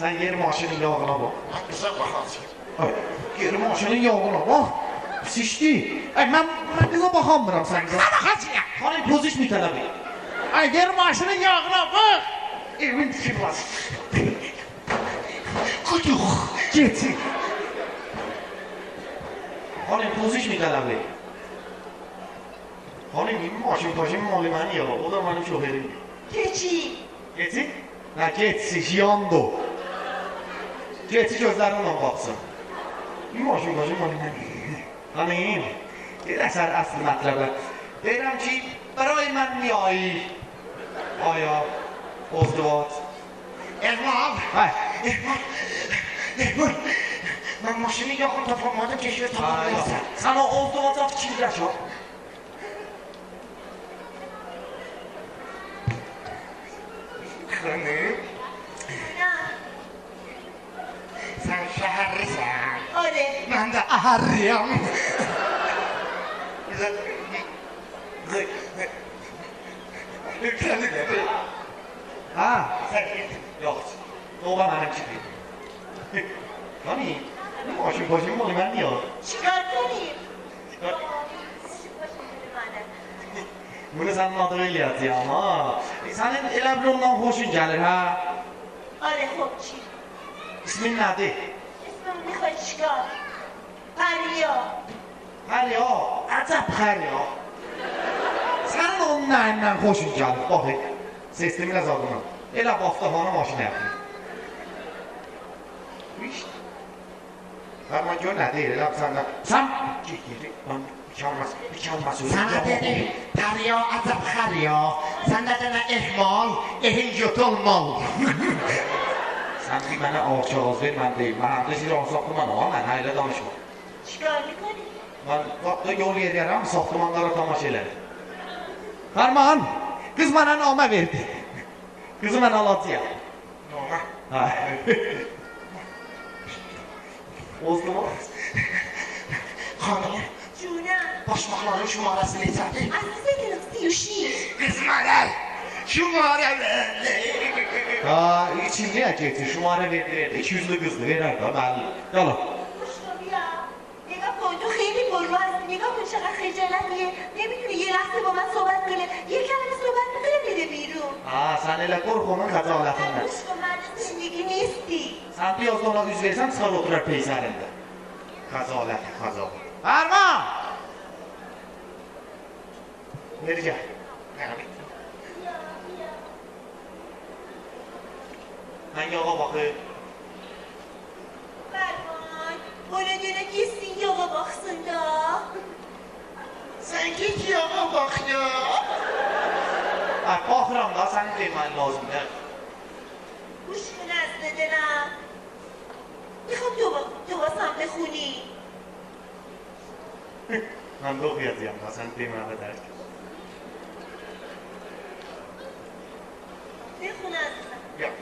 sən yer maşının yağına bax. Kısa bakarsın. Ay, yer maşının yağına bax. Pis işdir. Ay, mən qıza baxamıram sən qıza. Bakarsın ya. Xanım, poz içmi tələb et. Ay, yer maşının yağına bax. Evin tikir var. Kutuq. Geçin. Xanım, poz içmi tələb et. Xanım, این maşın malı mənə ya, o da mənim şoferim. که چی؟ Geçin? Nə geçsi, jiyandı. Geçi gözlərinlə baxsın. این maşın malı mənə. Xanım, deyirəsən əsl mətləbə. Deyirəm ki, برای من میایی آیا ازدواج؟ Erman. Hay. Erman. Erman. Ben maşını yakın tapamadım keşke tapamazsam. Sən o ozduvaca fikirləş o. Hanım. نه Sen şehirlisin. آره Ben de aharriyim. Lütfen dedi. Ha, Sen git. yox. Oba mənim kimi. Hani, maşın malı mən niyə? چیکار کنیم؟ Bunu sənin adını eləyəcəyəm ha. Sənin elə bir ondan xoşun gəlir ha. آره خب چی؟ İsmin nədir? اسمم میخوای چیکار؟ پریا Xərya, əcəb xərya. Sənin onun nəyindən xoşun gəlir? Bax, sestimin əzabına. Elə baftafana maşın yapın. İşte. Fərman gör nə deyir, elə səndən. Sən, git, mən bir kalmaz. Sana dedi. Tarıyor, azap karıyor. Sen de dene ehmal, ehin yutulmal. Sen ki mənə alçağız ver, mən deyim. Mən həm də sizi saxlaman ama mən hayla danışma. چیکار میکنی؟ Mən vaxtda yol yeriyərəm, saxlamanlara tamaşa elərim. Harman, qız mənə namə verdi. Qızı mən alacağım. Noma. Ha. Ozdum o. Hanım, جونم başmaqların şumarası neçədir? عزیز دلم 36 Qızmaral, şumara verdi. Ha, içinliyə geçir, şumarə verdi. 200'lü qızdı, verər də, mənli. Yalan. خوشتا بیا نگاه کن تو خیلی پررو هستی نگاه کن چقدر خجالتیه نمیتونی یه لحظه با من صحبت کنه یه کلمه صحبت میکنه میده بیرون Ha, sən elə qorx onun xəcalətindən. گوش کن مرد زندگی نیستی Sən biraz da ona üz versən, çıxar oturar peysərində. Xəcaləti, xəcaləti. Harman! Nergə? Mən yola baxır. فرمان ona göre gitsin yola baksın da Sen git yağa bak ya. Ay, baxıram da, sənin demən lazımdır. گوش کن از دلم میخوام تو واسم بخونی Mən də oxuyacağım da, sən deməni dərk. بخون عزیزم Yox.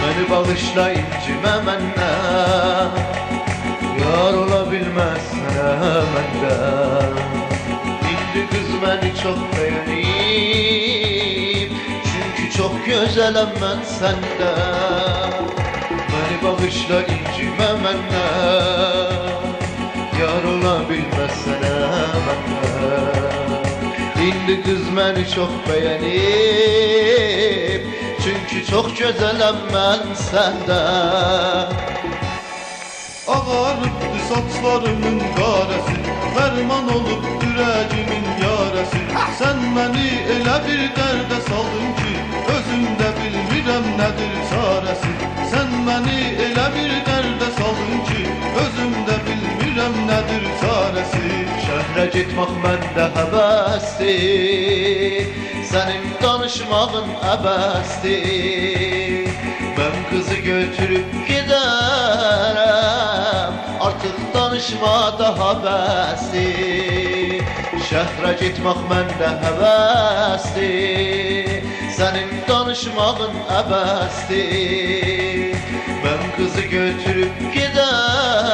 Beni bağışla incime menden, yar olabilmez sana menden. İndi kız beni çok beğenip, çünkü çok güzelim ben senden. Beni bağışla incime menden, yar olabilmez sana menden. İndi kız beni çok beğenip, çünkü çok güzelim ben senden. Ağarıbdı saçlarımın qarəsi, fərman olub ürəcimin yarəsi. Sən məni elə bir dərdə saldın ki, özümdə bilmirəm nədir çarəsi. Sən məni elə bir dərdə saldın ki, özümdə bilmirəm nədir çarəsi. Şəhərə getmək məndə həvəsdir, sənin danışmağın əbəsdir. Mən qızı götürüb gedərəm, artıq danışmada həvəsdir. Şəhərə getmək məndə həvəsdir, sənin danışmağın əbəsdir. Mən qızı götürüb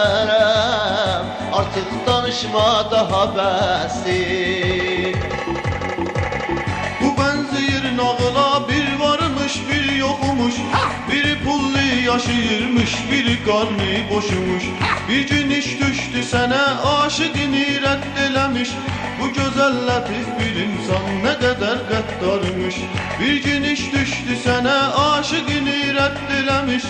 gedərəm, artıq danışmada həvəsdir. Bu bənzəyir nağıla, bir varmış bir yoxmuş. Biri pullu yaşayırmış, biri qarnı boşumuş. Bir gün iş düşdü sənə, aşıqını rədd eləmiş. Bu gözəl lətif bir insan nə qədər qəddarmış. Bir gün iş düşdü sənə, aşıqını rədd eləmiş.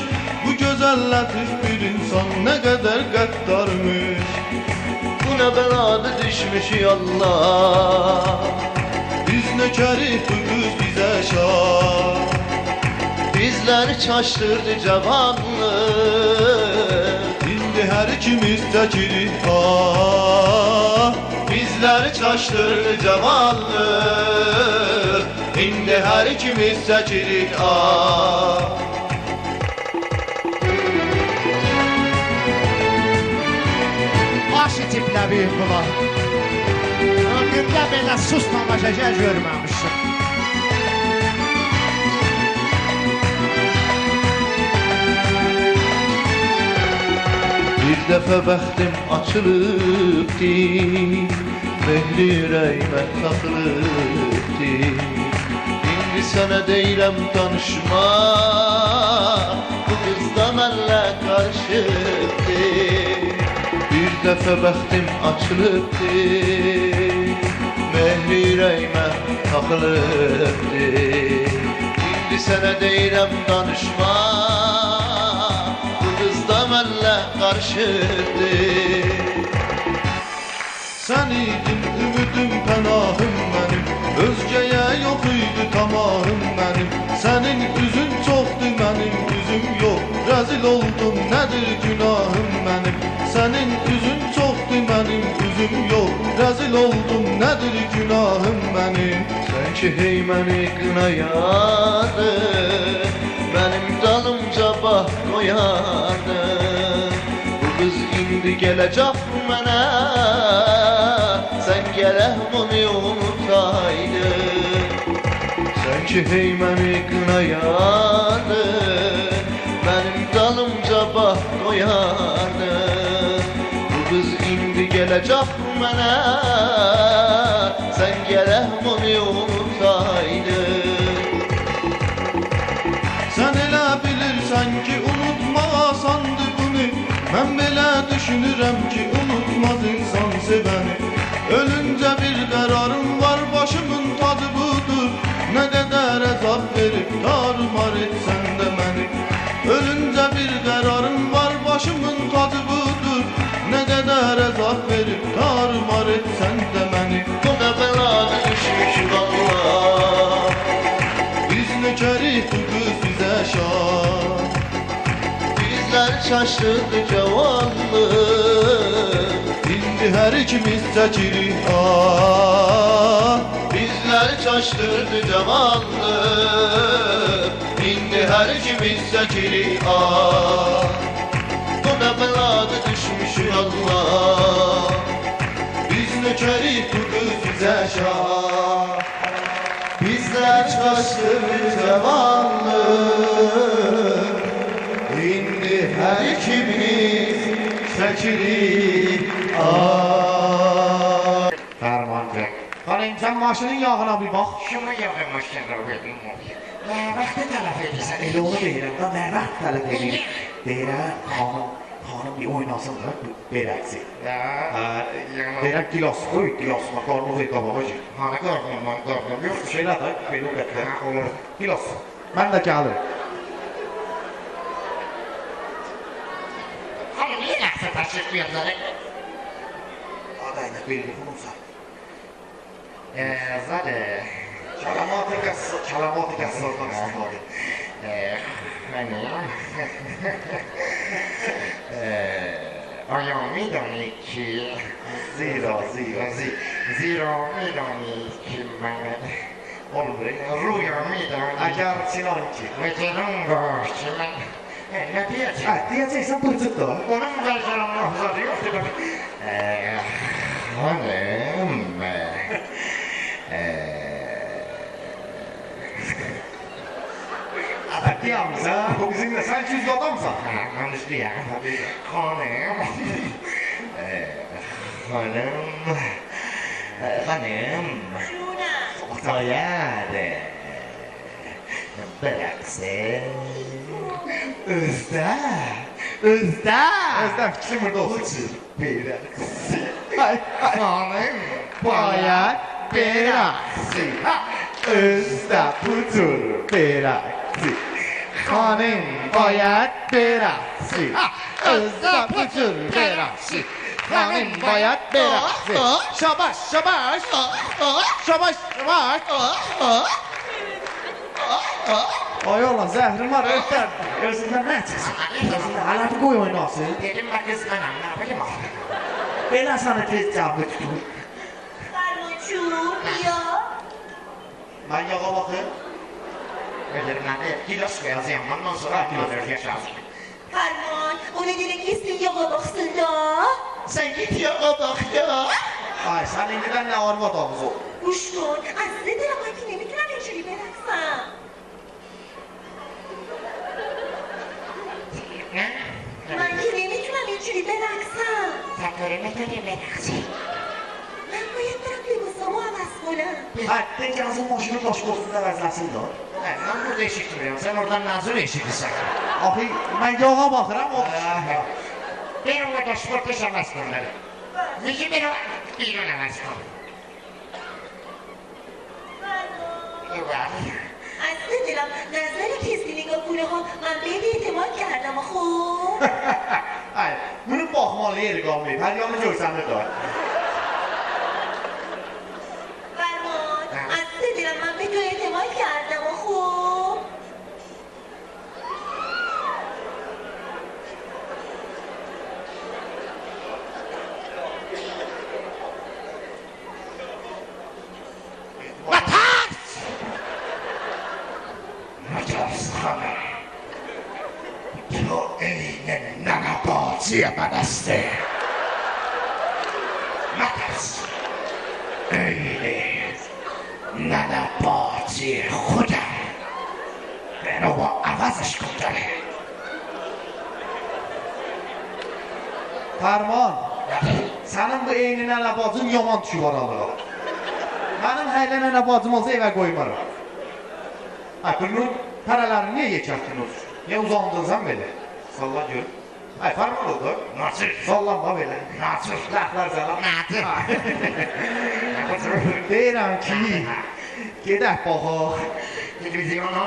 Bu gözəl lətif bir insan nə qədər qəddarmış. Bu nə bəladı düşmüş Allah, Biz nökəri bu qız bizə şah. bizləri çaşdırdı cavanlıq. İndi hər ikimiz çəkirik ah. Bizləri çaşdırdı cavanlıq, indi hər ikimiz çəkirik ah. Başı tiplə bir kulak. Ömrümdə belə sus tamaşaca görməmişim. Bir dəfə bəxtim açılıbdı, mehri ürəyimə taxılıbdı. İndi sənə deyirəm danışma. Bu qız da mənlə qarışıbdır. Bir dəfə bəxtim açılıbdır. Mehri ürəyimə taxılıbdır. İndi sənə deyirəm danışma. Bu qız da mənlə qarışıbdır. Sən idin ümidim, pənahım mənim. Özgəyə yox idi tamahım mənim. Sənin üzün çoxdur, mənim üzüm yox. Rəzil oldum, nədir günahım mənim. Sənin üzün çoxdur, mənim üzüm yox. Rəzil oldum, nədir günahım mənim. Sən ki hey məni qınayardın, mənim dalımca bax qoyardın. Bu qız indi gələcək mənə, sən gərək bunu unutaydın. Sən ki hey məni qınayardın, mənim dalımca bax qoyardın. Bu qız indi gələcək mənə, sən gərək bunu unutaydın. Sən elə bilirsən ki unutmaq asandır bunu. Mən belə düşünürəm ki unutmaz insan sevəni. Ölüncə bir qərarım var, başımın tacı budur. Nə qədər əzab verib tarumar etsən də məni. Ölüncə bir qərarım var, başımın tacı budur. Nə qədər əzab verib tarumar etsən də məni. Bu nə bəladır düşmüş Allah. Biz nökərik, bu qız bizə şah. Bizlər çaşdırdı cavanlıq. İndi hər ikimiz çəkirik ah. Bizlər çaşdırdı cavanlıq. İndi hər ikimiz çəkirik ah. Bu nə bəladır düşmüş Allah. Biz nökərik, bu qız bizə şah. Bizlər çaşdırdı cavanlıq. İndi hər ikimiz çəkirik ah. Fərmancıq. Xanım, sən maşının yağına bir bax. Şunu yağmışsın verdim. Nə vaxtı tələf edirsən? Elə onu deyirəm da, nə vaxt tələb edir? Deyirəm, xanım bir oynasın da, beləksi. Deyirəm, gilas qoy, gilasına, qarnı və qabağa gir. Hanı qarnım, yox. Şeylə də, belə o qədər. Olur. Gilas. Mən də gəlirim. Hanım, niyə nəqsə təşrif verləri? Adayla belli bununsa. Zadə. Kalamatı qəssardan istifadə. Mənim. Ayağım میدانی ki Zira. زیرا میدانی که من رویا میدانی Əgər çinan ki. و جنون باش که من نه دیگه Deyəcəksən bırcıq da. onun vereceğim lafları yoktu bak. Hanım. Diyamıza, bu bizimle sen cüzlü adamsan. Konuştu ya. Hanım. Hanım. جونم باید برقصه Özdə fikrim burada olsun. برقصه Hay. hanım Bayat beraksi. Özdə budur beraksi. Xanım bayat beraksi. Özdə budur beraksi. Xanım bayat beraksi. Şabaş. Ay Allah, zəhrim var, ötər. Özündən nə çıxsın? Özündən hələ bir qoy oynasın. dedim ben kız mənəm, nə yapayım o? Belə sana tez cavabı tutur. فرمانچون بیا Mən yağa baxım. Ölürüm de kilos koyacağım, ondan sonra kilos yaşayacağım. فرمان اون دیگه کسی یا باخسın da Sen git ya bak ya. Ay, sən indidən nə arvad ağız ol. گوش کن از دلم من که نمیتونم اینجوری برقصم Ne? من که نمیتونم اینجوری برقصم Sen öyle ne dedi beni? من باید برم لباسامو عوض کنم قربونم Hatta yazın maşını başqa olsun əvəzləsin də. Ben burada eşitmiyorum. Sen oradan nazır eşitirsen. Axı, mən yoğa baxıram, o... Ben o da sporta şamasın onları. Niçin ben o bir oynamazsın? Eyvah. عزیز دلم نظر کسی نگاه کنه ها من به اعتماد کردم خب Hayır, bunun baxmalı yeri qalmayıb, hər yanı görsənir də. فرمان عزیز دلم من به تو اعتماد کردم خب متاسفانه تو عین ننبازی من هستی مترس عین ننبازی خودم منو با عوضش کن داره Fərman, sənin bu eyni nənəbacın yaman düşüb aralığa. Mənim həylə nənəbacım olsa evə qoymaram. Ay, bunun pərələrini niyə yekərdin olsun? Niyə uzandınsan belə? Salla gör. Ay, Fərman oldu. Nasıl? Sallanma belə. Nasıl? Ləhlər sənə. Nasıl? Deyirəm ki, gedək baxaq. Televizyona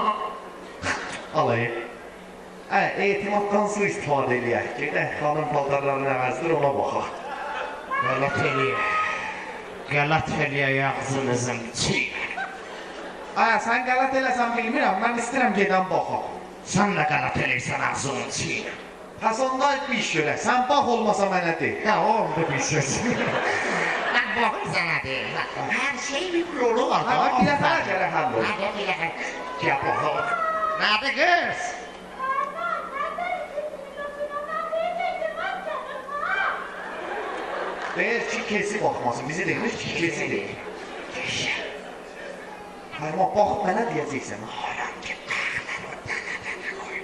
Alayım. Etimaddan su istifadə eləyək. Gedək xanım paltarlarını əvəzdir, ona baxaq. Qələt eləyə ağzınızın çiğ. Sən qələt eləsən bilmirəm, mən istəyirəm gedən baxaq. Sən də qələt eləysən ağzının çiğ. Pəs onda bir iş görək, sən bax olmasa mənə de. Ya oldu bir söz. Ben bakın sana diyeyim. Her şeyin bir yolu var. Ha, bir dəfələ gərək həll olur. Hadi bir dəfə. Gel bakalım. Nerede kız? Deyir ki, kesi baxmasın, bizi deyir ki, kesi deyir. Hayır, bax, mənə deyəcəksən. Haram ki, dağları dana koy.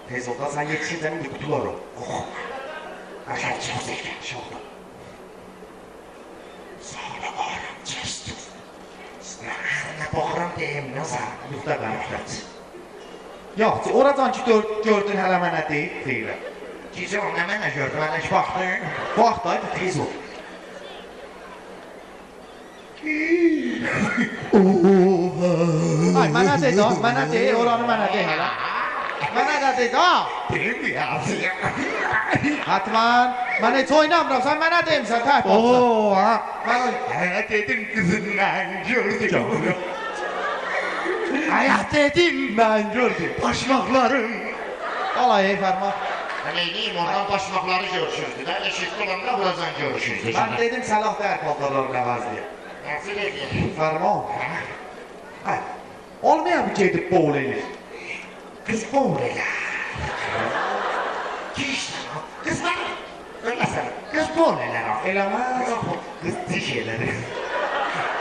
Tez ol da sən yetişirsən, yuxudular o. Aşağı çıksın. Şalda. Sonra haram çestim. Sana bakıram diyeyim nasıl? Yuxuda qəm, yuxuda. Yox, oradan ki, gördün hələ mənə deyib, deyirəm. Gece onu mənə gördüm, mənə hiç baktın. Bax da, tez ol. Ay, mənə de da, mənə de, oranı mənə de hələ. Mənə də de da. Benim ya. Hatman, mən heç oynamıram, sən mənə deyimsən, təhb atsan. Oo, ha. Mən Dedim kızından gördüm. Ayak dedim. mən gördüm. Başmaklarım. Alay, ey Fərman. Ben neyim oradan başmakları görüşürdü. Ben eşitli olanda buradan görüşürdü. Mən dedim, səlah dəyər paltarlarını əvəzləyəm. Nasıl dedi? Fərman. Hə, olmayan bir gedib boğul elir. Kız boğrela. Girişten o. Kız var. Öyle sana. Kız boğreler o. Eləməz. Kız diş eleri.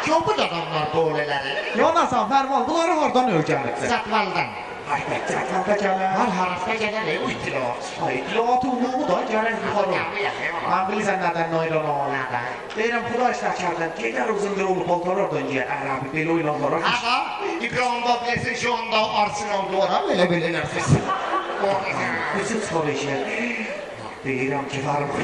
Çok bu adamlar boğreleri. Yonasan Fərman, bunları oradan öyrəniblər. Satvaldan. Ay, çatmanda gələr. Her harafta gelir. Uytilat. Ay, ilavat umumu da gələr yuxarı. Mən bilirsən nədən nayran o. Neden? Deyirəm, xuda işləkərdən, gedər uzun qırılı paltarlardan giyər, ərəbi, belə oynarlar. Aga, İbrahim Bablesin şu anda Arsenal duvara böyle bilirler siz. Bütün çıxar işlər. Deyirəm ki, Fərman,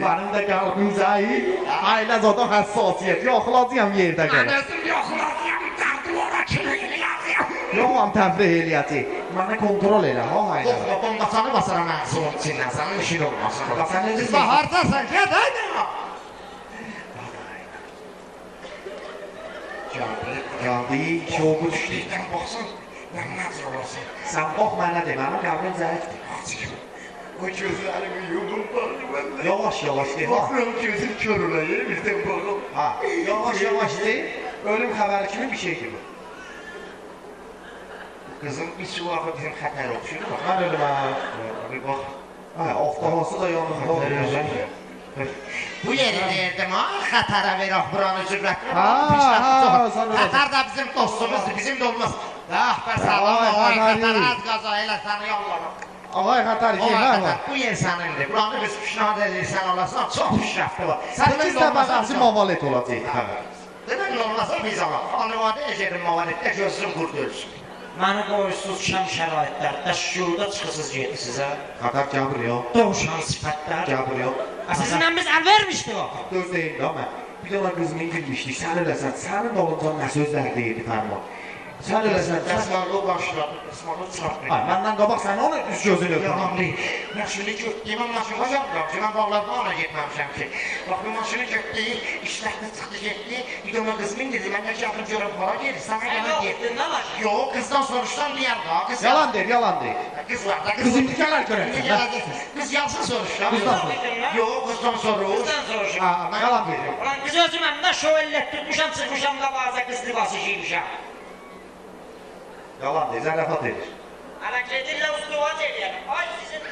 mənim də qəlbim zəif, ailə zada həssasiyyət, yoxlayacağım yerdə gələr. Anasını yoxlayacağım, duvara kimi yazıyorum. Yoxam təfrih eləyəcək, mənə kontrol elə, ha, ailə. Oxla bombasanı basaram mən solun içindən, sənin işin olmasın. Bax, sən necə Kız bahardasan, gel haydi. Gəldi, şoğu düşdü. Birdən baxsan, nə nazır olasın. Sən bax mənə de, mənim qəlbim zəifdir. Acıyım. O gözlərimi yumum var mənə. Yavaş yavaş de, ha. Baxıram gözüm kör olayım, birdən baxım. Ha, yavaş yavaş de, ölüm xəbəri kimi bir şey gibi. Kızım bir su vaxtı bizim xətər oxşuyur. Mən ölümə. Bir bax. Ha, avtobası da yanımda olur. Bu yeri derdim ha, xətərə verək buranı cürrətini. Ha, sən öyle. Xətər də bizim dostumuzdur, bizim də olmaz. Ah, be salam, Ay, oy, Xətəri. xətər az qaza elə səni yollarım. Ağay xatar Ola şeylər qədər, var. bu yer sənindir. Buranı biz pişnad edirsən olasan, çox pişraflı var. 8 təbəqəsi mavalet olacaq. Demək olmasa biz ala. Anıvadə ecerin mavalətdə gözüm qurd ölsün. Məni qoyursuz şəm şəraitlərdə şurada çıxısız getdiniz ha. Xatar gəbir yox. Doğuşan sifətlər. Gəbir yox. Sizinlə biz əl vermişdik o. Göz deyil də mən. Bir də ona qızını indirmişdik. Sən eləsən, sənin oğluncan nə sözlər deyirdi Fərman. Sən eləsən, Əsmarlı başladı, əsmarlı çıxartmayın. ay məndən qabaq sən onu üz gözünü öpmə. Yalan deyil. Maşını götdüyüm, mən maşına yapmıram ki, mən bağlarda ona getməmişəm ki. Bax, bu maşını götdüyü, işləkdə çıxdı getdi, bir də ona qızmin dedi, mən də yaxın görüb para gedir, sana yana deyir. Yox, qızdan soruşdan deyər da, qız Yalan deyir, yalan deyir. Qız var da, Qızım dikələr görək. Qız yazsın soruşdan. Qızdan soruş. Yox, qızdan soruş. Qızdan soruş. Yalan deyir. Ulan qız özüm əmdə şov ellət tutmuşam, çıxmışam qavaza qız libası giymişəm. Yalan deyir, zərəfat edir. Hələ gedirlə ustuvat eləyərəm. Ay sizin...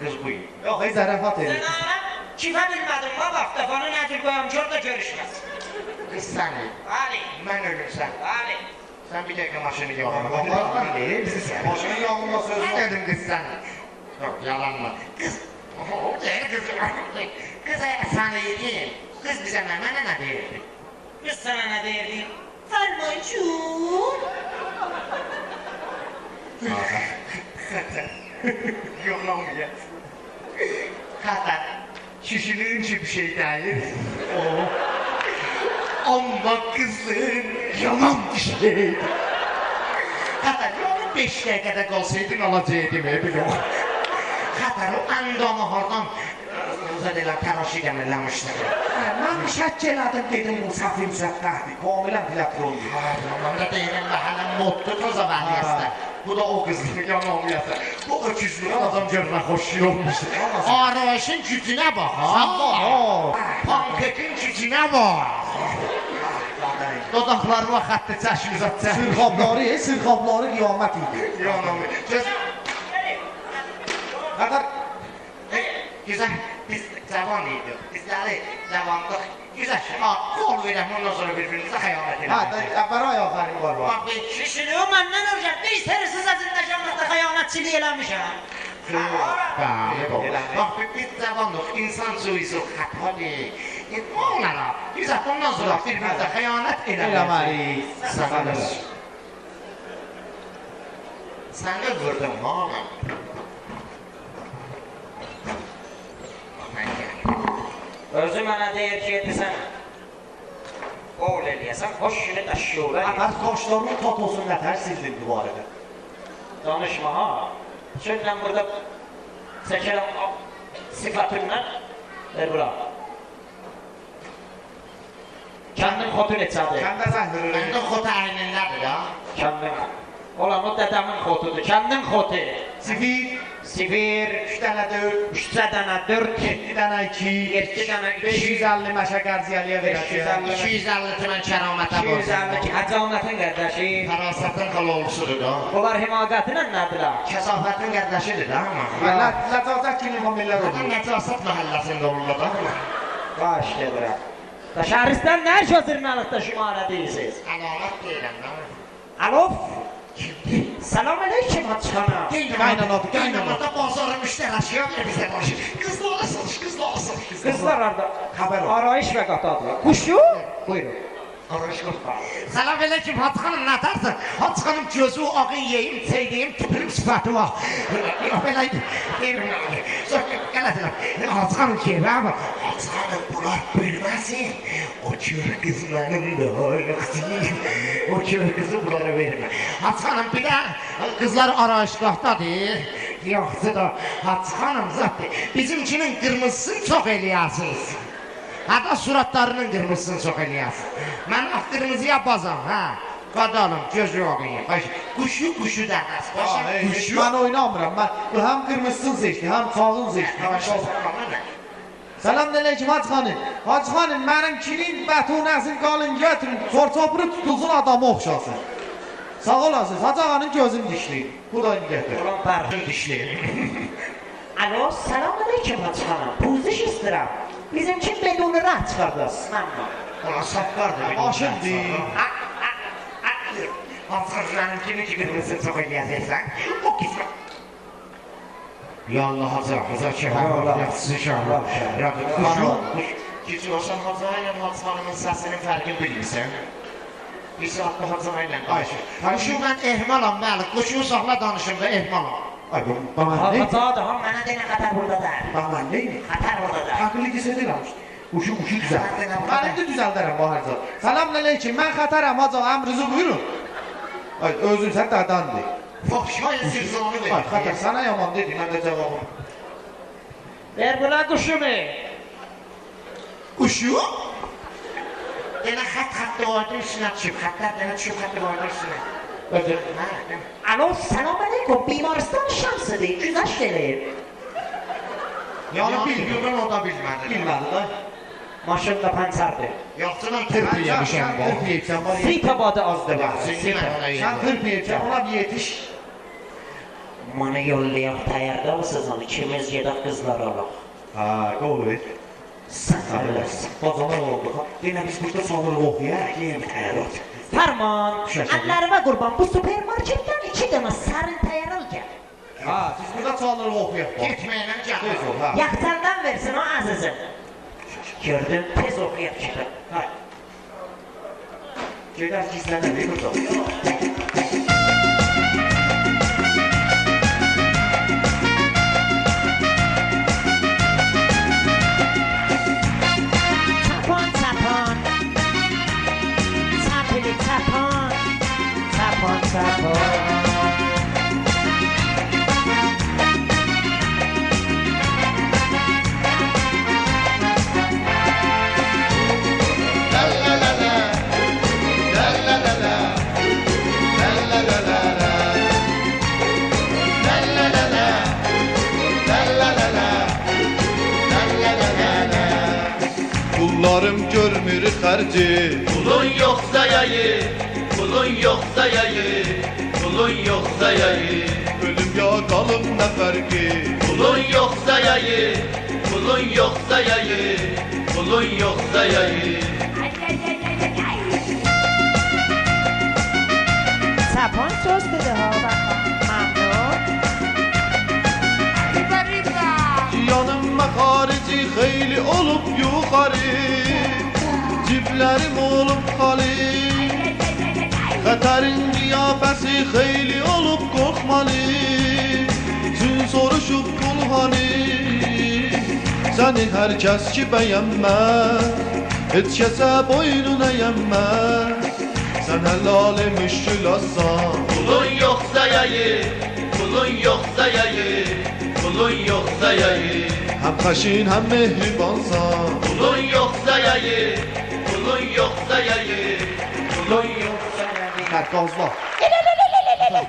Qız buyur. Yox, zərəfat edir. Sən anam, kifə bilmədim, ma vaxt dəfanı nədir qoyam ki, orada görüşməz. Qız səni, Bəli, mən ölürsən. bəli. Sən bir dəqiqə maşını yoxlama. Vallahi Deyirsən sən. Maşının yanında söz Sən var. dedim qız səni. Yox, yalanma. Qız, o deyir qız. Qız səni yedin. Qız bizə mənə nə deyirdi? Qız sənə nə deyirdi? Fermancuğum. Yoxlamayasın. Xətər, kişinin ki bir şey deyil. Amma qızın yalan bir şeydir. Xətər, onu 5 dəqiqədə qalsaydın alacaqdım, biləm. Xətər, o əndamı hardan uzad elə təraşı gəmirləmişdir. Mən şək elədim dedim bu safim zəqqəhdir. Kamilən platrondur. Mən də deyirəm də hələ moddur toza vəhliyəsdə. Bu da o qızdır, yanılmayasın. Bu öküzlüğün adam görmə xoş yokmuşdur. Arayışın gücünə bax, ha? Pankekin gücünə bax. Dodaqlarına xətti çəşin uzatacaq. Sırxabları qiyamət idi. Yanılmayasın. Xatar, Güzel, biz cavan idik. Bizləri cavanlıq. Güzel, qol verəm, ondan sonra bir-birimizə xəyanət hə, edək. əvvəl ayaqlarım var var. Bax, bir Kişini o məndən öyrət. Biz terisiz əzindəşanlıqda xəyanətçilik eləmişəm. Bəli, doğru. Bax, biz cavanlıq, insan cüyüzü xətadır. Onlara, güzel, ondan sonra bir-birimizə xəyanət Eləməliyik. Səfələr. Sən də vurdun, oğlum. Özü mənə deyir ki, edirsən. Qol eləyəsən, xoş günü təşkürə. Xatar, qoşlarının totosun nətər sildin duvarıda. Danışma ha. Çünki mən burada çəkirəm sifətimdən. Ver bura. Kəndin xotu neçədir? Kəndə zəhvürür. Məndə xota əynindədir, ha? Kəndin. Olan o dədəmin xotudur. Kəndin xotu. Sifir, 0, 3 dənə 4, 3 dənə 4, 7 dənə 2, 7 dənə 2, 550 məşə qərziyəliyə verəcək. 250 tümən kəramətə borcum. 252 həcamətin qardaşı. Fərasətin xalolusudur da. Onlar himayətinlə nədirlər? Kəsafətin qardaşıdır da, amma. Ləcazət kimi famillər Zaten olur. nəcasət məhəlləsində olurlar da. Baş devre. Da şəhrisdən nə gözürməlikdə şümarə deyirsiniz? Ədalət deyirəm da. Alof. Salam aleyküm haçxana. Qaynanadı, Qaynanada bazara müştərəşiyə ver bizə başı. Qızlara satış, qızlara satış. Qızlar orada Xəbər ol. arayış və qatadılar. Quşu? Buyurun. Arayış qırpa. Salam aleyküm Hacı xanım, nə tarsın? Hacı xanım gözü ağın yeyim, çeydiyim, tüpürüm sifəti var. Yox, belə idi. Deyirəm, gələdilər. Hacı xanım ki, bəbə. Hacı xanım, bunlar bilməsin. O kör qız mənimdir, o kör qızı bunlara vermə. Hacı xanım, bir də qızlar arayışqahdadır. Yoxsa da Hacı xanım, zaten bizimkinin qırmızısını çox eləyəsiniz. Hətta suratlarının qırmızısını çox eləyəsiniz. Mən qırmızıya bazam, hə? Qadalım, göz yoxuyum. Quşu dənəs, quşu. Mən oynamıram. Mən bu həm qırmızısını seçdi, həm sağını seçdi. Salam aleyküm Hacı xanım. Hacı xanım, mənimkinin bətunəsini qalın götürün, sorçapını tutulsun adamı oxşasın. Sağ olasınız, Hacı xanım gözüm dişliyim. Bu da gətir. Ulan pərxin dişliyim. Alo, salam aleyküm haçxana. Puziş istirəm. Bizimki bedunu rahat çıxardı. Mənmə. Ulan saplardır. Aşındır. Hansızlarınkini ki qırmızısını çox eləyəcəksən. O qismət. Yallah Hacı Kemal yaxşısı inşallah. Keçir olsan Hacı ilə Hacı xanımın səsinin fərqini bilmirsən. Bir saatda Hacı ilə danışır. Quşu mən ehmalam, bəli. Quşu saxla danışımda ehmalam. Ay bu bana ne? Hacıdır, ha mənə deyən qatar buradadır. Bana ne? Qatar buradadır. Akıllı kesedir almış. Kuşu güzel. Ben de düzeltirim bu harca. Selamünaleyküm. Ben Katar'ım hacı. Emrinizi buyurun. Ay özün sen de adandı. Foxşayın sirzonu verin. Ay Katar sana yaman dedim ben de cevabım. Ver buna kuşumu. Quşu? Yenə xət qoydu üstünə düşüb. Xətlər yenə düşüb xətti qoydu üstünə. Ödür. Alo, selam aleyküm. Bimaristan şamsıdır. Güzaş gelir. Yəni bilmirəm, o da bilmədi. Bilmedi da. Maşın da pançardır. Yoxsa mən tırp yemişəm bu. Tırp yiyeceksin var ya. Sita badı azdır. Sen tırp yiyeceksin ona bir yetiş. Bana yollayaq tayarda mısınız onu? İkimiz gedək qızlar olaq. Ha, qol ver. Sən bilərsən. Bacalar oldu. Yine biz burada sanırıq oxuyaq. Farman, əllərimə qurban, bu supermarketdən 2 dənə sarın tayar al gəl. Ha, siz burada sanırıq oxuyaq. Getməyinə gəl. Tez ol, ha. Yaxtandan versin o azizim. Gördün, tez oxuyaq kitab. Hay. Gedər gizlənir burada. Tapon, tapon. Tapili, tapon. Tapon, tapon. Pullarım görmür xərci. Pulun yoxsa yayı, pulun yoxsa yayı, pulun yoxsa yayı. Ölüm ya qalım nə fərqi? Pulun yoxsa yayı, pulun yoxsa yayı, pulun yoxsa yayı. Tapon söz dedi ha bakalım. Mamnun. Yanım məxarici xeyli olub yuxarı. Ciblərim olub xali. Xətərin qiyafəsi xeyli olub qorxmalı. Çün soruşub pul hani. Səni hər kəs ki bəyənməz, heç kəsə boynun əyənməz. Sən həlal müşkül assan. Pulun yoxsa yayı, pulun yoxsa yayı, pulun yoxsa yayı. Həm xəşin, həm mehribansan. Pulun yoxsa yayı, pulun yoxsa yayı, pulun yoxsa yayı. Hadi gazla.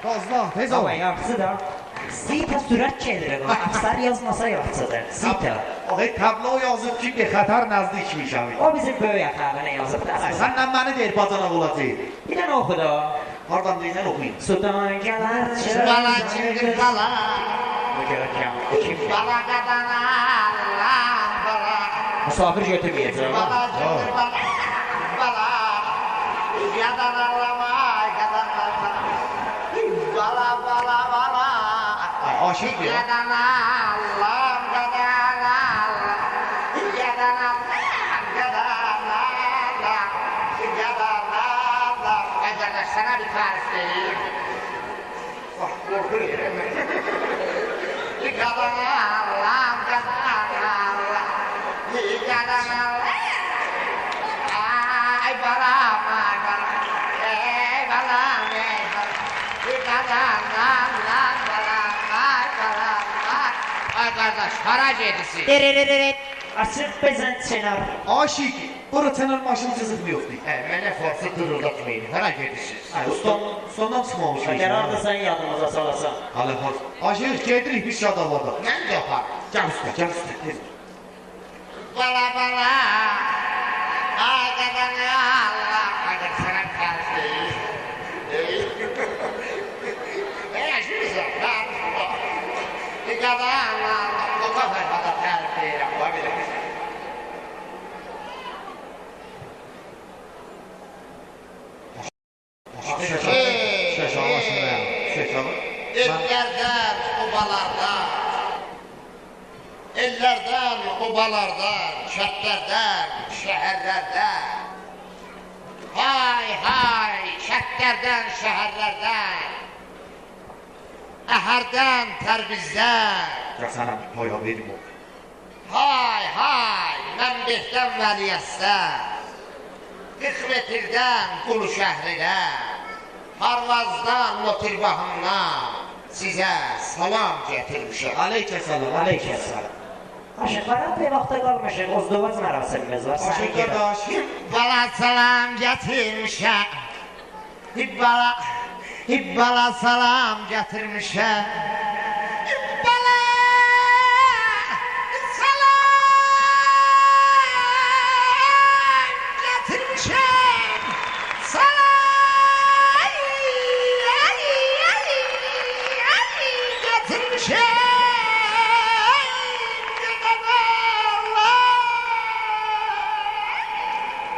Gazla, tez ol. Ama yaxşı da. Sita sürət gelir. Afsar yazmasa yaxşıdır. Sita. Ay tablo yazıb ki, bir xətar nəzdikmişəm. O bizim böyük yaxağına yazıb da. Səndən məni deyir bacana olacaq. Bir dənə oxu da. Hardan deyirsən oxuyun. Sudan gələr çöl. Bala çingir bala. Bu görəkəm. Kim? Bala qadana. Bala. Misafir götürməyəcəm. Bala çingir bala. Bala. Yadanalama. Yadanalama. Bala bala bala. Aşıq ya. Yadanalama. Yadanalama. Yadanalama. Yadanalama. Yadanalama. Arkadaş sana bir tarif vereyim. Bak korkuyorum. Yadanalama. Yadanalama. Yadanalama. Ay balam, ay balam. Ey balam, ey balam. Yadanalama. Ay kardeş, harac edisi. Derereret. Açıq bezən çenar. Aşıq, bura çənar maşın cızıq yoxdur. Mənə forsu duruldatmayın, harac edisiz. Ay ustamdan çıxmamış. Əgər ardırsan yadımıza salasan. Hələ hal. Aşıq, gedirik biz şadavada. Mən də yaparım. Gəl üstə, gəl üstə. Tez. Bala bala. Ay kadını Allah. Hadi sana tersi. Yaşıyorsun. Bir kadın Allah. O kafada tersi yapabilir. Şaşağı başına ya. Şaşağı. Etlerden, obalardan, ellərdən, obalardan, şəhərlərdən, şəhərlərdən. Hay, hay, şəhərlərdən, şəhərlərdən. Əhərdən, Tərbizdən. Sana bir toya verim o. Hay, hay, Məmbehdən, Vəliyəsdən. 40 metrdən, Qulu şəhridən. Harvazdan, Notirbahımdan sizə salam gətirmişəm. Aleykəssalam, aleykəssalam. Aşıqlara bir vaxta qalmışıq, Ozdovaz mərasimimiz var. Aşıq qardaş. Hibbala salam gətirmişəm. Hibbala salam gətirmişəm. Hibbala salam gətirmişəm. Salam gətirmişəm.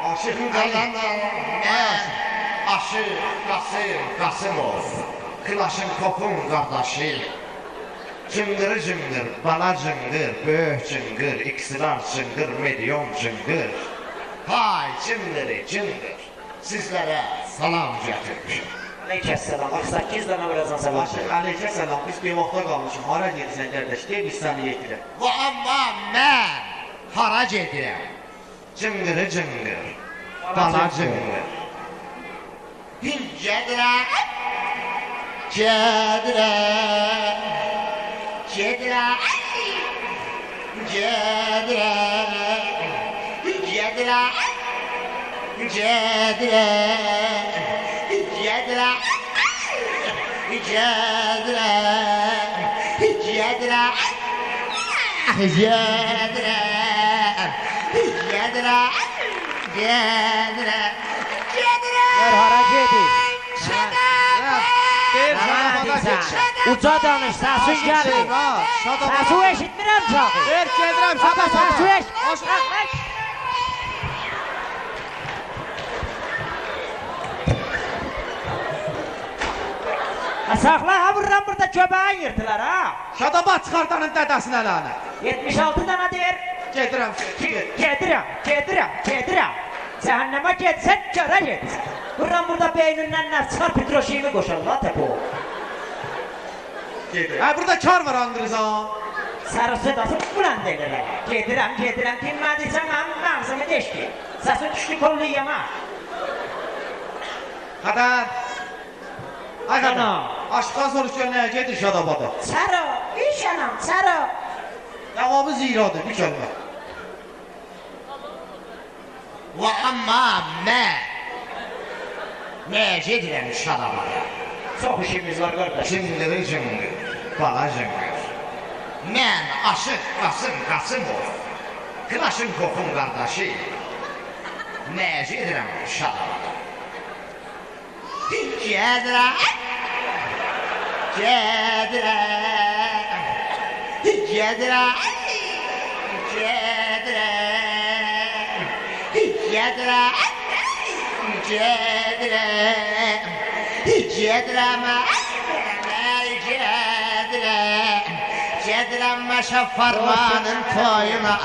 Aşığın qardaş. Mən Aşıq Qasımov, Kılaşın Kopun qardaşı. Cıngırı cıngır, bala cıngır, böyük cıngır, iksilar cıngır, milyon cıngır. Hay cıngırı cıngır, sizlərə salam gətirmişim. Aleykəssalam, 8 dənə birazdan salam. Aşıq, aleykəssalam. Biz bir vaxta qalmışıq. Hara gedirsən qardaş? Deyib biz səni yetirəm. Və amma mən hara gedirəm? Cıngırı cıngır, bala cıngır. Gedirəm, gedirəm, gedirəm, gedirəm, gedirəm, gedirəm, gedirəm, gedirəm, gedirəm, gedirəm. Ver hara gedir? Deyir şadabada gedir. Uca danış, səsin gəlir. Səsi eşitmirəm çox. Ver gedirəm şadabada. Səsi eşitmirəm. Saxla, ha vururam burada köbəyin yırtılar ha. Şadabad çıxartanın dədəsinə lənət. 76 dənə deyir. Gedirəm. Gedirəm. Cəhənnəmə getsən, görə get. Vururam burada beynindən nə çıxar, Petroşiyimi qoşarlar, təpə o. Gedir. Hə, burada kar var Andrizan. Sarısı da bulan deyirlər. Gedirəm, dinmədiysən mənim məğzımı deşki. Səsi düşdü kolluyama. Xədər. Ay xədər. Ana. Aşıqdan soruş gör nəyə gedir Şadabada? Çaro, iş anam, çaro. Cavabı ziradır, bir kəlmə. Və amma mən nəyə gedirəm Şadabada? Çox işimiz var qardaş. Cıngırı cıngır, bala cıngır. Mən Aşıq Qasımov, Kılaşın Kopun qardaşı. Nəyə gedirəm Şadabada? Gedirəm, gedirəm, gedirəm, gedirəm, gedirəm, gedirəm, gedirəm, gedirəm Məşəb Farmanın toyuna,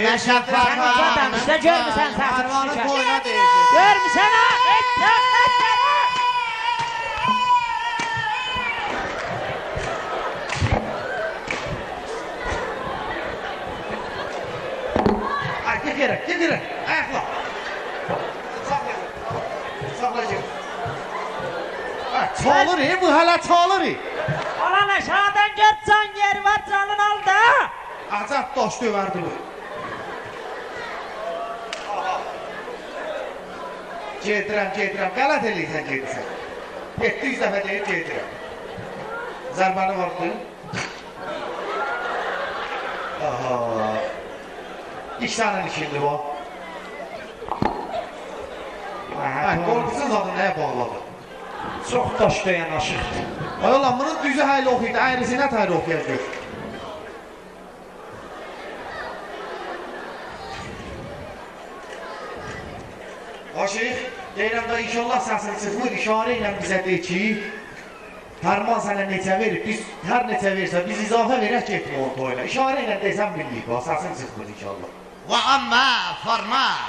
Məşəb Farmanın Görmüsən Farmanın səsini toyuna deyəcək. Görmüsən ha? Ay, gedirəm. Ayaqla. Saxla gir. Çalır, bu hələ çalır. Alan aşağıdan gör can yeri var canın aldı. Azad daş dövərdi bu. Gedirəm. Qələt eləyirsən gedirsən. 700 dəfə deyib gedirəm. Zərbəni vurdu. Aha. İşlərin işindir bu. Qorxusuz adı nəyə bağladı? Çox daş döyən aşıqdır. Ay ulan, bunun düzü hayli oxuydu, ayrısına tayri oxuyar gör. Aşıq, deyirəm da inşallah səsini çıxmır, işarə ilə bizə deyir ki, Fərman sənə neçə verib, biz hər neçə versə, biz izafə verək getmə onun toyuna. İşarə ilə desəm bildik, o səsini çıxmır inşallah. Və amma Fərman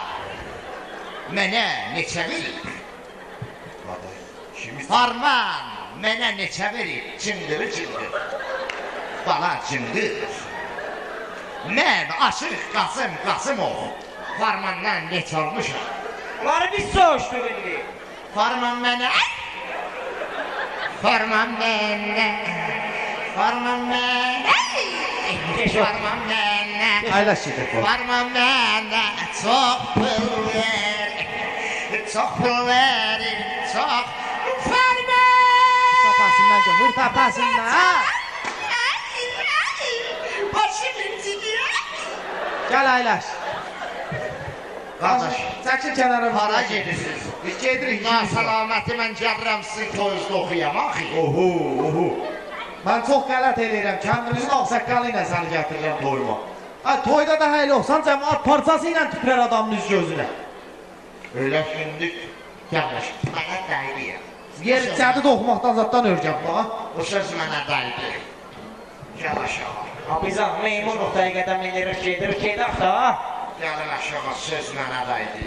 mənə neçə verib? Fərman mənə neçə verib? Cındır. Bala cındır. Mən Aşıq Qasımov Fərmandan neçə almışam? Bunları biz soğuşduq indi. Fərman mənə Aylaş şiddet var. Fərman mənə çox pul verir. Çox pul verir. Çox Fərman! Tapasından ki, vur tapasından. Başım incidir. Gəl aylaş. Qardaş, Çəkil kənara. hara gedirsiniz? Biz gedirik. Nasalamətə mən gəlirəm sizin toyunuzda oxuyam, axı. Oho. Mən çox qələt eləyirəm. Kəndimizin ağsaqqalı ilə səni gətirirəm toyuma. Ay, toyda da hələ olsan, cəmaat parçası ilə tüpər adamın üz gözünə. Öyle gündük. Yanlış. Mənə dəydi. Yer içədi doğmaqdan zatdan örgəm, bax. Bu söz mənə dəydi. Gəl aşağı. Biz meymun dəqiqədə miniririk, gedirik da. Gəlin aşağı, söz mənə dəydi.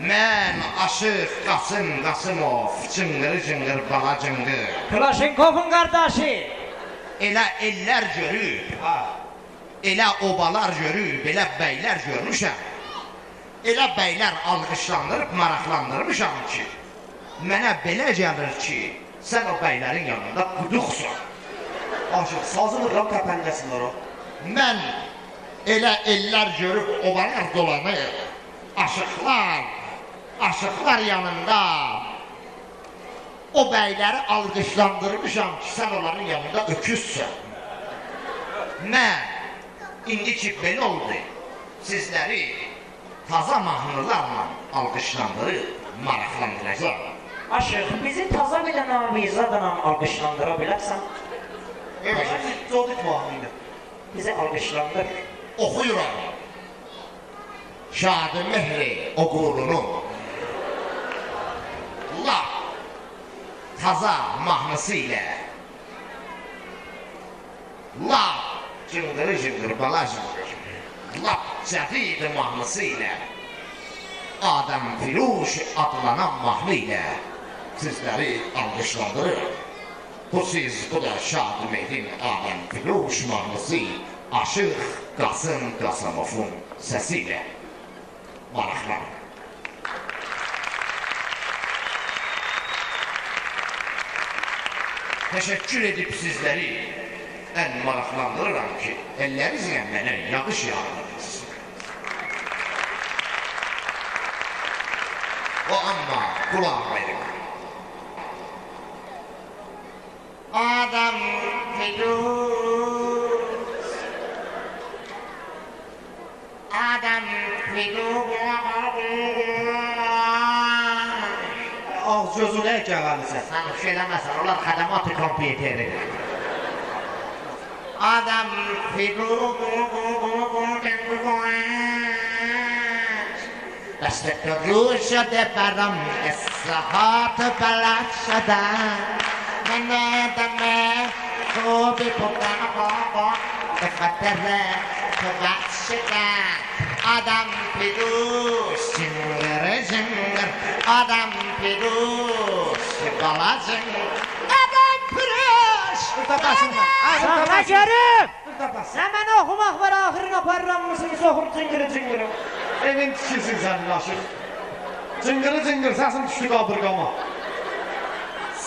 Mən Aşıq Qasımov, cınqır bala cınqır. Klaşenkov'un qardaşı. Elə ellər görüb, elə obalar görüb, belə bəylər görmüşəm. Elə bəylər alqışlandırıb, maraqlandırmışam ki, mənə belə gəlir ki, sən o bəylərin yanında quduqsan. Aşıq, sazı vırram təpəndəsinlər o. Mən elə ellər görüb, obalar dolanır, aşıqlar yanında o bəyləri alqışlandırmışam ki, sən onların yanında öküzsən. Mən indi ki belə oldu, sizləri taza mahnılarla alqışlandırıb, maraqlandıracaq. Aşıq, bizi taza bir dənə avizadla alqışlandıra bilərsən. Evet, Zodit mahnıyla. Bizi alqışlandır. oxuyuram. Şadı Mehri o qurunu lap taza mahnısı ilə lap cınqır bala cınqır lap cədid mahnısı ilə Adəm Firuş adlanan mahnı ilə sizləri alqışlandırır. Bu da Şadı Mehri'nin Adəm Firuş mahnısı Aşıq Qasımovun səsi ilə maraqlanır. Təşəkkür edib sizləri ən maraqlandırıram ki, əllərinizlə mənə yağış yağdırdınız. O amma qulaq verin. Adam Firuş Adam Firuş Ağız gözünə gəvəlisən. Sən şey eləməsən, onlar xədəmat-ı kompüteridir. Adam Firuş Dəstək şده برام اصلاحات بلد شدن من آدم خوبی بودن بابا به خاطر تو بد شدن آدم پیروز جنگر آدم پیروز بالا جنگر آدم پیروز Burada basınlar. Sən nə görüb? Sən mənə oxumaq var, axırına aparıram mısın, soxur cıngırı. Evin tikilsin sənin aşıq. Cıngırı səsin düşdü qabırqama.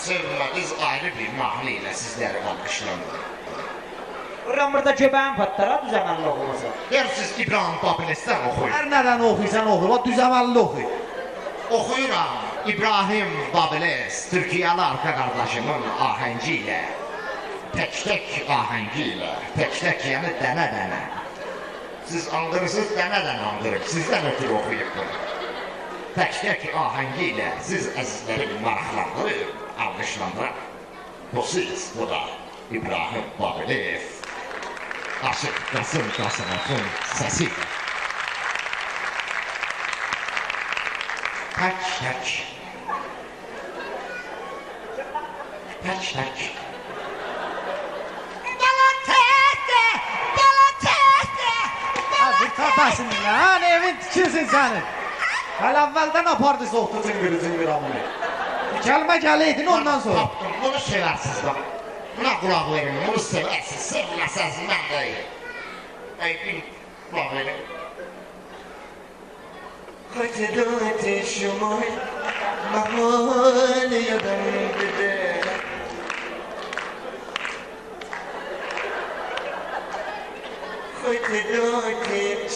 Sevmədiniz ayrı bir mahnı ilə sizləri alqışlandır. Buram burada göbəyin patlara düzəməlli oxumasa. Dersiniz İbrahim Babiles'ten oxuyun. Hər nədən oxuysan oxu, o düzəməlli oxuy. Oxuyuram İbrahim Babiles, Türkiye'li arka kardeşimin ahengiyle. Tek ahengiyle. Tek yani dene. Siz anqırırsınız, dənədən anqırıb. Sizdən ötürü oxuyub bunu. Tek ahengiyle siz əzizləri maraqlandırıb, alqışlandırıb. Bu siz, bu da İbrahim Babiles. Aşıq Qasımovun səsi. Tək. Tək, tək. Bala təkdir, bala təkdir, Ha, bir tapasın lan, evin tikilsin senin. Hala evvelden apardı soğuktu zıngır amını. Gelme geleydin ondan sonra. Tapdım, bunu seversiniz bak. Buna kulaq verin, bunu seversiniz, sevməsəniz mən deyil. Ey, bir kulaq verin. خطدات شمال محال یادم بده خطدات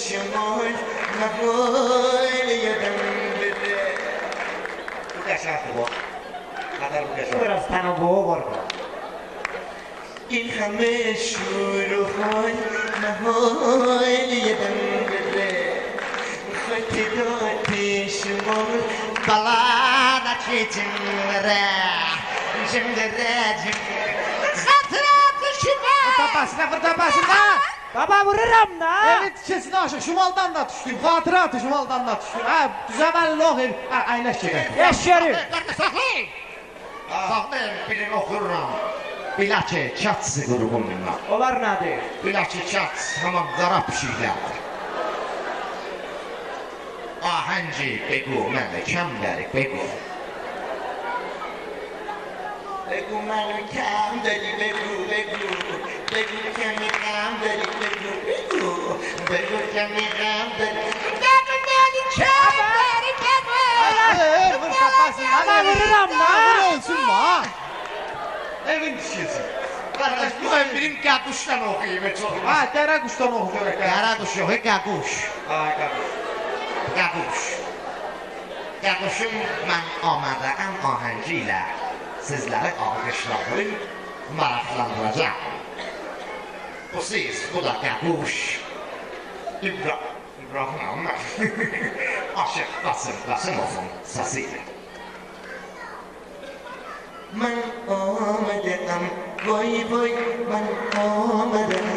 شمال محال یادم بده Bu qəşəngdir bu. Qədər bu qəşəng. Biraz tənəvvü var bu. این همه شور و حال محال یادم بده خطدات شمال Balada ki cimrə, cimrə, cimrə. Xatıratı şümə. Vır tapasın lan. Baba vururam da. Evin tikilsin aşağı, şumaldan da düştüm. Hatıratı şumaldan da düştüm. Ha, düzəməlli ox ev. Ha, aylaş gedək. Yaşarı. Saxlayın. Saxlayın, birini oxururam. Bila ki, çatsı qurğunla. Onlar nədir? Bila ki, çat, tamam, qara pişiklərdir. Ahənci, begu, məmləkəmləri, begu. بگو منو کم داری بگو بگو بگو کمی کم داری بگو بگو بگو کمی کم داری Begu, begu, kəmləri, begu. Vır tapasın. Ana vururam da. Vur olsun bak. Evin tikilsin. Qardaş, bu ömrüm qaquşdan oxuyayım, çox. Ha, dərə quşdan oxu görək. Qara quş yox, qaquş. Ay, qaquş. Qaquş. Qaquşum mən amadəyəm ahənci ilə sizləri alqışladım, maraqlandıracaq. Bu siz, bu da qaquş. İbrahim Ahmet. Aşıq Qasımovun səsiyle. من آمدم وای وای من آمدم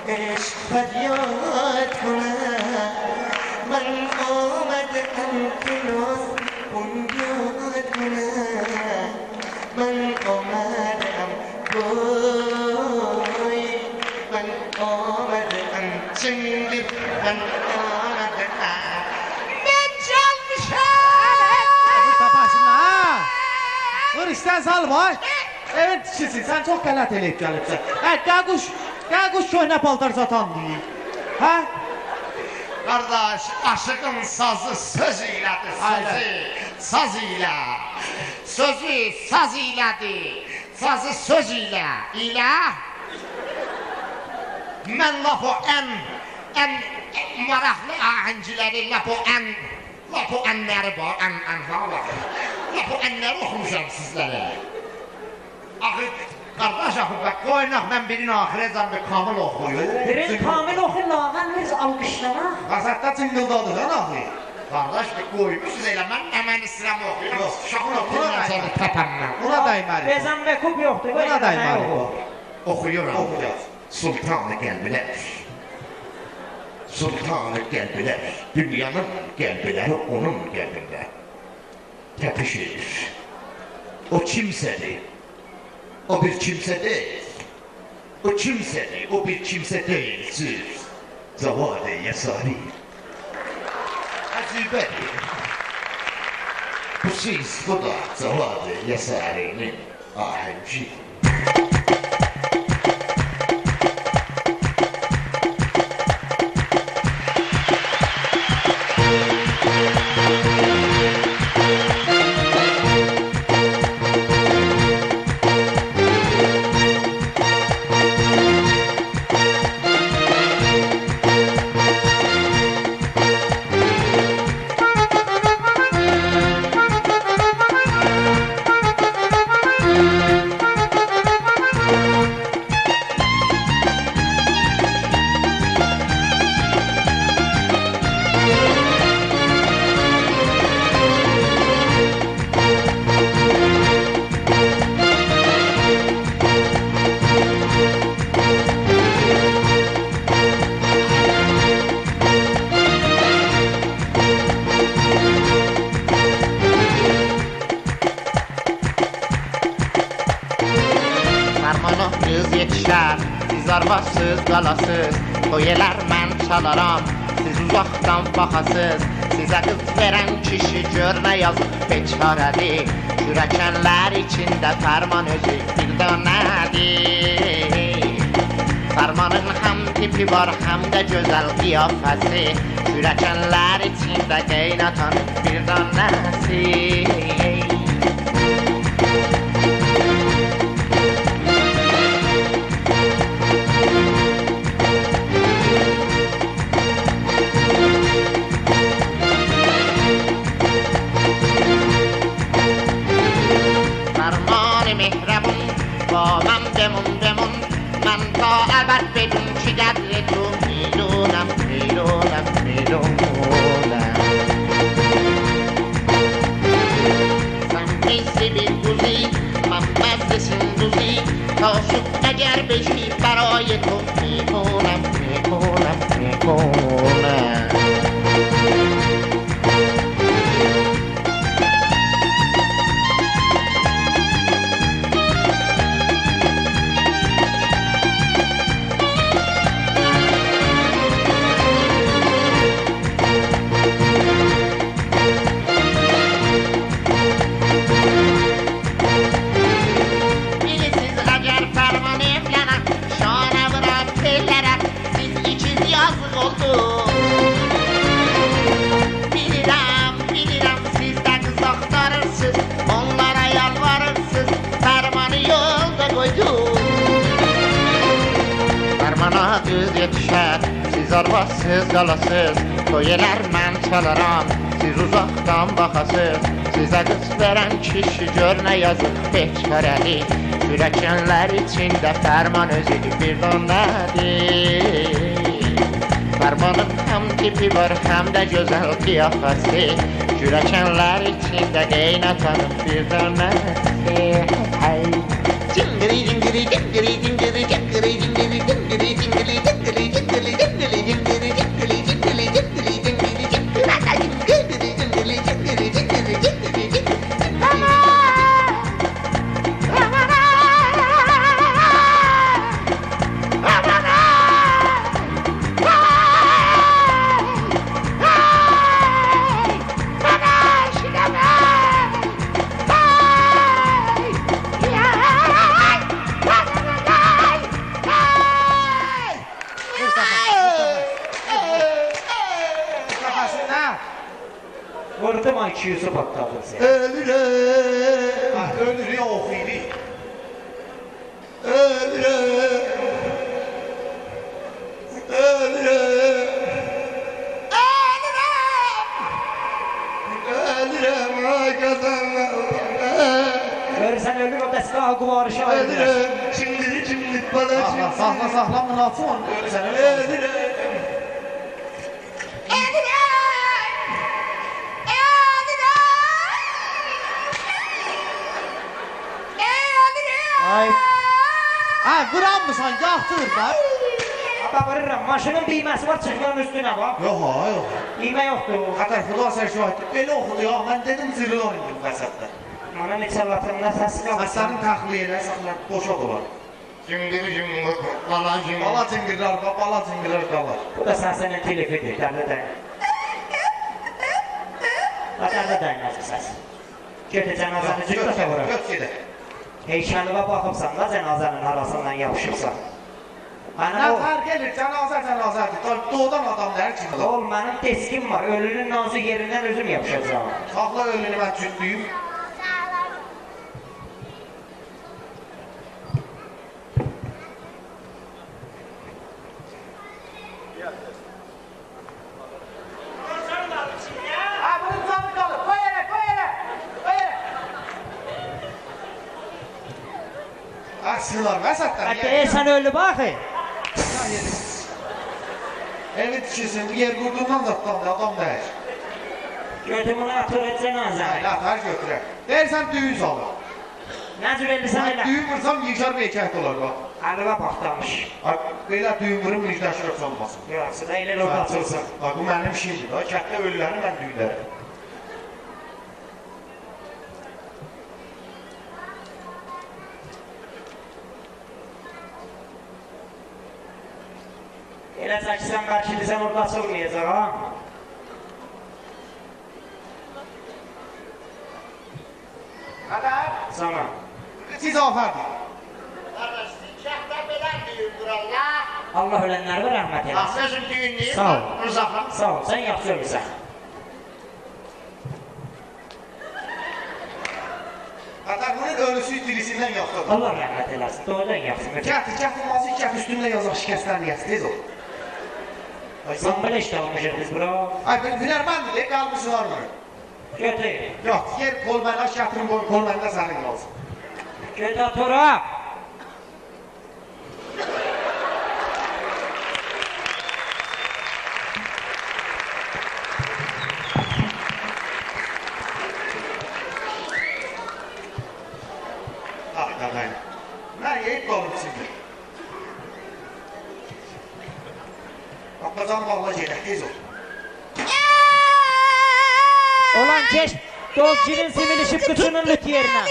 عشق فریاد کنم من آمدم که ناز بنیاد کنم من آمدم وای من آمدم چنگی من آمدم Mən çalmışam! Vır tapasın ha. Vır işten sal vay. Evin tikilsin. Sen çok qələt eləyib gəlibsən. Ha, qaquş köhnə paltar satan deyil. Ha? Qardaş, aşığın sazı söz ilədir, sözü, saz ilə. Sözü saz ilədir, sazı söz ilə. Mən laf o ən maraqlı ahəngciləri, laf o ənləri var, laf o ənləri oxumuşam sizlərə. Axı, qardaş, bak, qoynaq, mən birini axirəcəm bir kamil oxuyur. Birin kamil oxu lağan biz alqışlama. Qasatda cıngıldadı lan axı. Qardaş, bir qoymuşsunuz elə, mən əmən istəyirəm oxuyuram. Şahın oxuyuram səni təpəmdən. Buna dəyməli. Bezən və kub yoxdur. Buna dəyməli. Oxuyuram. Oxuyacaq. Sultanı qəlbilər. Sultanı qəlbilər. Dünyanın qəlbləri onun qəlbində. Təpişir. O kimsədir. O bir kimsə deyil. O kimsədir. O bir kimsə deyil. Siz. Zavad-ı Yesari. Əzibədir. Bu siz, bu da Zavad-ı Yesari'nin ahənci. Zamana qız yetişər, siz arvasız qalasız. Toyelər mən çalaram, siz uzaqdan baxasız. Sizə qız verən kişi gör nə yazıb beçarədir. Kürəkənlər içində fərman özü bir dönədir. Fərmanın həm tipi var, həm də gözəl qiyafəsi. Kürəkənlər içində qeynatan bir dönəsi. من تا ابد بدون چی قدر تو میدونم سنگیسی بیدوزی من مزد سندوزی تا شد اگر بشی برای تو میکنم Bilirəm siz də qız axtarırsınız, onlara yalvarırsınız, fərmanı yolda qoydum. Fərmana qız yetişər, siz arvasız qalasız. Toyelər mən çalaram, siz uzaqdan baxasız. Sizə qız verən kişi gör nə yazıb beçarədir. Kürəkənlər içində fərman özüdür bir dönədir. Fərmanın həm tipi var, həm də gözəl qiyafəsi. Kürəkənlər içində qeynatanın bir dönəsi. Cingiri cingiri cingiri cingiri cingiri cingiri cingiri cingiri cingiri cingiri cingiri cingiri cingiri cingiri cingiri Vurdum IQ'su patladı sen. Ölürüm. Ölür ya oxuyur. Ölürüm. Ölürüm ay kazanlar. Görürsen ölür o dəstə quvarışı ayrılır. Ölürüm. Şimdi bana Sahla münafon. Ölürsən ölür. Ay. Ha, qıranmısan, yaxtır da. Bağırıram, maşının düyməsi var, çıxmanın üstünə bax. Yox, yox. Düymə yoxdur. Xətər, xülasə şahid. Belə oxudu ya, mən dedim zirli oynayayım vəsətdə. Mənə neçə latırında səsi qalır. Həsənin təxliyələ saxlar, boşa dolar. Cingiri cingiri, bala cingiri. Bala cingirlər qalar. Bu da səsinin telifidir, dərdə dəyin. Dərdə dəyin nəzir səs. Gedi cənazəni cüqdə səvurur. Göt gedək. Heykəliva baxıbsan da cənazənin arasından yapışıbsan. Nə fərq edir, cənazədir. Doğudan adamlar kimi. Oğul, mənim deskim var, ölünün nazı yerindən özüm yapışacağım. Saxla ölünü mən cütlüyüm. Açsınlar, vəsətlər. Deyirsən ölü baxı. Evi tikilsin, yer qurduğundan zatdan da adam dəyir. Götümünü atır cənazəni. Atar götürər. Deyirsən düyün salır. Nə cür elirsən Mən elə? düyün vursam yekər bir ekək olar bax. Əliva baxdamış. Belə düyün vurum müjdəşirək olmasın. Yoxsa da elə orada açılsın. Bu mənim işimdir. Kətdə ölüləri mən düyünlərəm. Elə çəksən qarşılaysan orada açılmayacaq ha. Kadar. Sana. Siz aferin. Kardeşlik şahtar beden düğündür Allah. Allah ölənləri rəhmət eləsin. Aslında düğünlüyüm. Sağ ol. Rızafam. Sağ ol, sən yaxşı ölürsən. Qatarının ölüsü dirisindən yaxşıdır. Allah rəhmət eləsin, doğrudan yaxşı. Gətir, mazı gətir, üstündə yazaq şikəstlərini yazır, tez ol. Sən belə işdə olmuşuq biz bura. Ay, hünərməndir, qalbısı var mı? Götür. Yox, yer kol mənə, şatırın kol məndə sənin qalsın. Götür tora. Ah, qadayım. Mən yeyib qalıb sizdir. Qapazan bağla gedək, tez ol. Olan keş, dozcinin similişib qıçının lüt yerinə.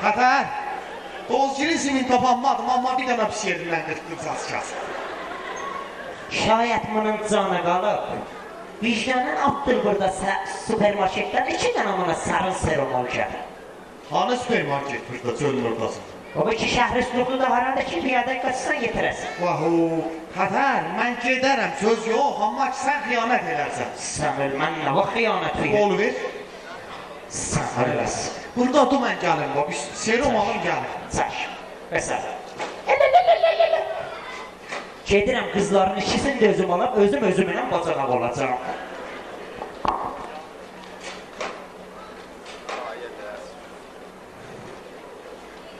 Qatar, dozcinin simin tapanmadım, amma bir dənə pis yerindən qırtdım saçacaq. Şayət bunun canı qalıb. Vicdanın atdır burada süpermarketdən 2 dənə ona sarın serum olacaq. Hanı süpermarket burada, çölün ortasında? O ki şəhər üstluqlu da var, ki piyada qaçsan yetirəsin. Vahu, Qatar, mən gedərəm, söz yox, amma ki sən xiyonət edərsən. Sən ölmən nə vaxt xiyonət verir? Olu ver. Sən öləsin. Burada dur mən gəlim, bir serum alım gəlim. Çək, bəsər. Gedirəm qızların ikisini də özüm alıb, özümlə bacana olacaq.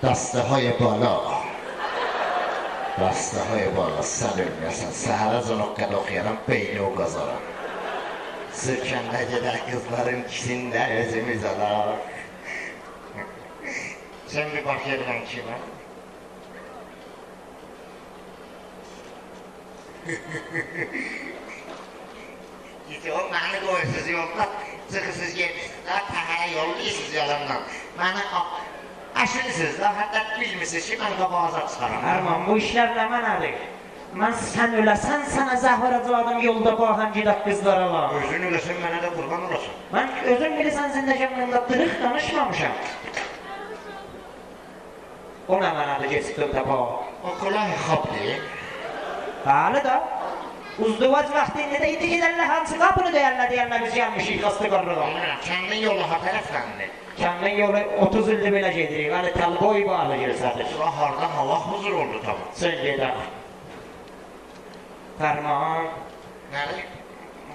دسته‌های بالا دسته‌های بالا سلام میرسن سهر از اون قداقیانم بینو گذارم Sürkende kızların ikisinde özümüz alalım. Sen bir bak yerden kime? Gitti o beni koyursuz yolda, çıkısız yemişsiniz, daha tahara yolluyorsunuz yalandan. Beni aşırısınız, daha hatta bilmişsiniz ki ben kabağıza çıkarım. Erman, bu işlər nə mənadır? Mən sən öləsən, sənə zəhv verəcəm yolda baxan gedək qızlara var. Özün öləsən, mənə də qurban olasın. Mən özüm bilirsən zindəgəmdə dırıq danışmamışam. O nə mənadır geçdin təpə? O kolay xab deyil. Bəli də. Uzduvac vaxtında da idi gedərlər, hansı qapını deyərlər biz gəlmişik qastı qarlığa. Bilmirəm, kəndin yolu ha tərəfdəndir. Kəndin yolu 30 ildir belə gedirik, hələ təl boy bağlı girsədir. Bura hardan hava huzur oldu tamam. Sən gedək. Fərman, Nədir?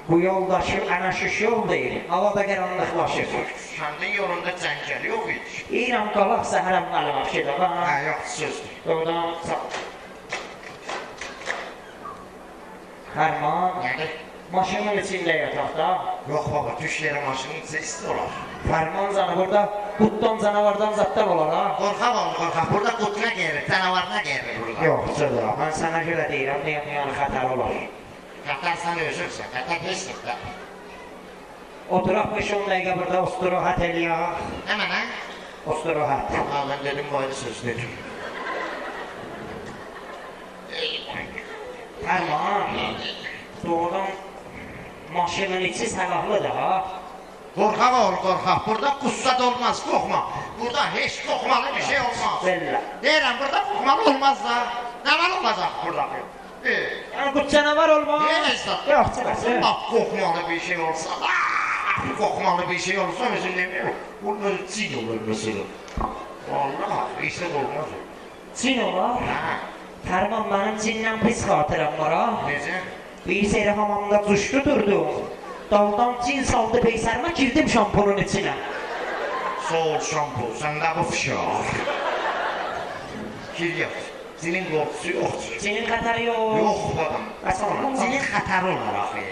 bu yoldaşı ənəşiş yol deyil, havada qaranlıqlaşır. Kəndin yolunda cəngəl yox idi. İran qalaq səhərəm qalmaq gedək, ha? Hə, yox, sözdür. Oradan sağ. Fərman, Nədir? maşının içində yataq da. Yox baba, düş yerə maşının içi isti olar. Fərman canı burada qutdan canavardan zaddan olar, ha? Qorxaq ol, qorxaq. Burada qutuna gelir, canavarına gelir burada. Yox, sözdür, mən sənə görə deyirəm, yəni xətər olar. Qatar sən özürsən, qatar heçdir də. Oturaq 5-10 dəqiqə burada ostirahat eləyək. Həmən hə? Ostirahat. Ha, mən dedim bu ayrı söz dedim. Fərman, doğrudan maşının içi səlahlıdır, ha? Qorxaq ol, qorxaq. Burada qussad olmaz, qorxma. Burada heç qorxmalı bir şey olmaz. Bellə. Deyirəm, burada qorxmalı olmaz da. Nə var olacaq burada? Yəni qut canavar olmaz. Neyse. Yox, çıxasın. Bak qorxmalı bir şey olsa, qorxmalı bir şey olsa mesela, bunlar cin olur mesela. Vallahi, işte olmaz o. Cin olar. Ha, Fərman, mənim cindən pis xatirəm var, ha? necə? Bir seri hamamda cuşdu durdum. Daldan cin saldı peysərmə, girdim şampunun içinə. Soğul şampu, səndə bu fişar. Gir yap. Cinin qorxusu yoxdur. Cinin xətəri yox. Yox babam. Bəs olmaz. Cinin xətəri olur axı.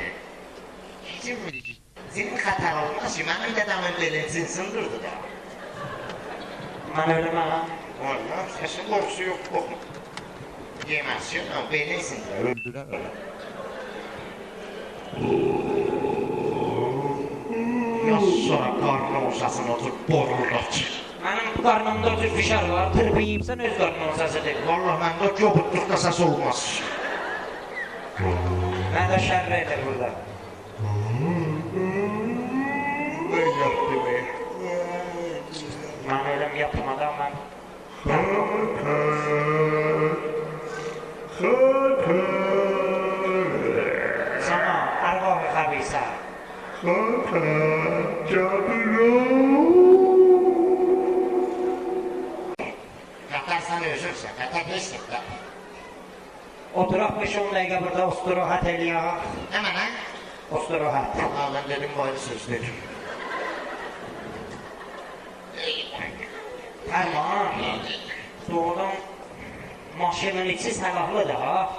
Cinin xətəri olmaz ki, mənim dədəmin belə cin sındırdı da. Mən ölüməm. Vallahi, səsin qorxusu yox, qorxma. Yeməzsin, belə sındırır, öldürər öyle. Yaz sonra qarnı olsasın otur, boruldaç. Benim karnımda zülfişar var. Tırpı yiyipsen öz karnının sesidir. Vallahi bende köpüklükte ses olmaz. Ben de şerreydir burada. Ne yaptı be? Ben öyle yapmadan ben... Sana arvah-ı habisa. Katarsan özürsen, katar değilsin de. Oturak 5-10 dakika burada usturuhat eliyor. Hemen ha? Usturuhat. Ha ben dedim böyle söz dedim. Tamam. Doğrudan maşının içi silahlı da.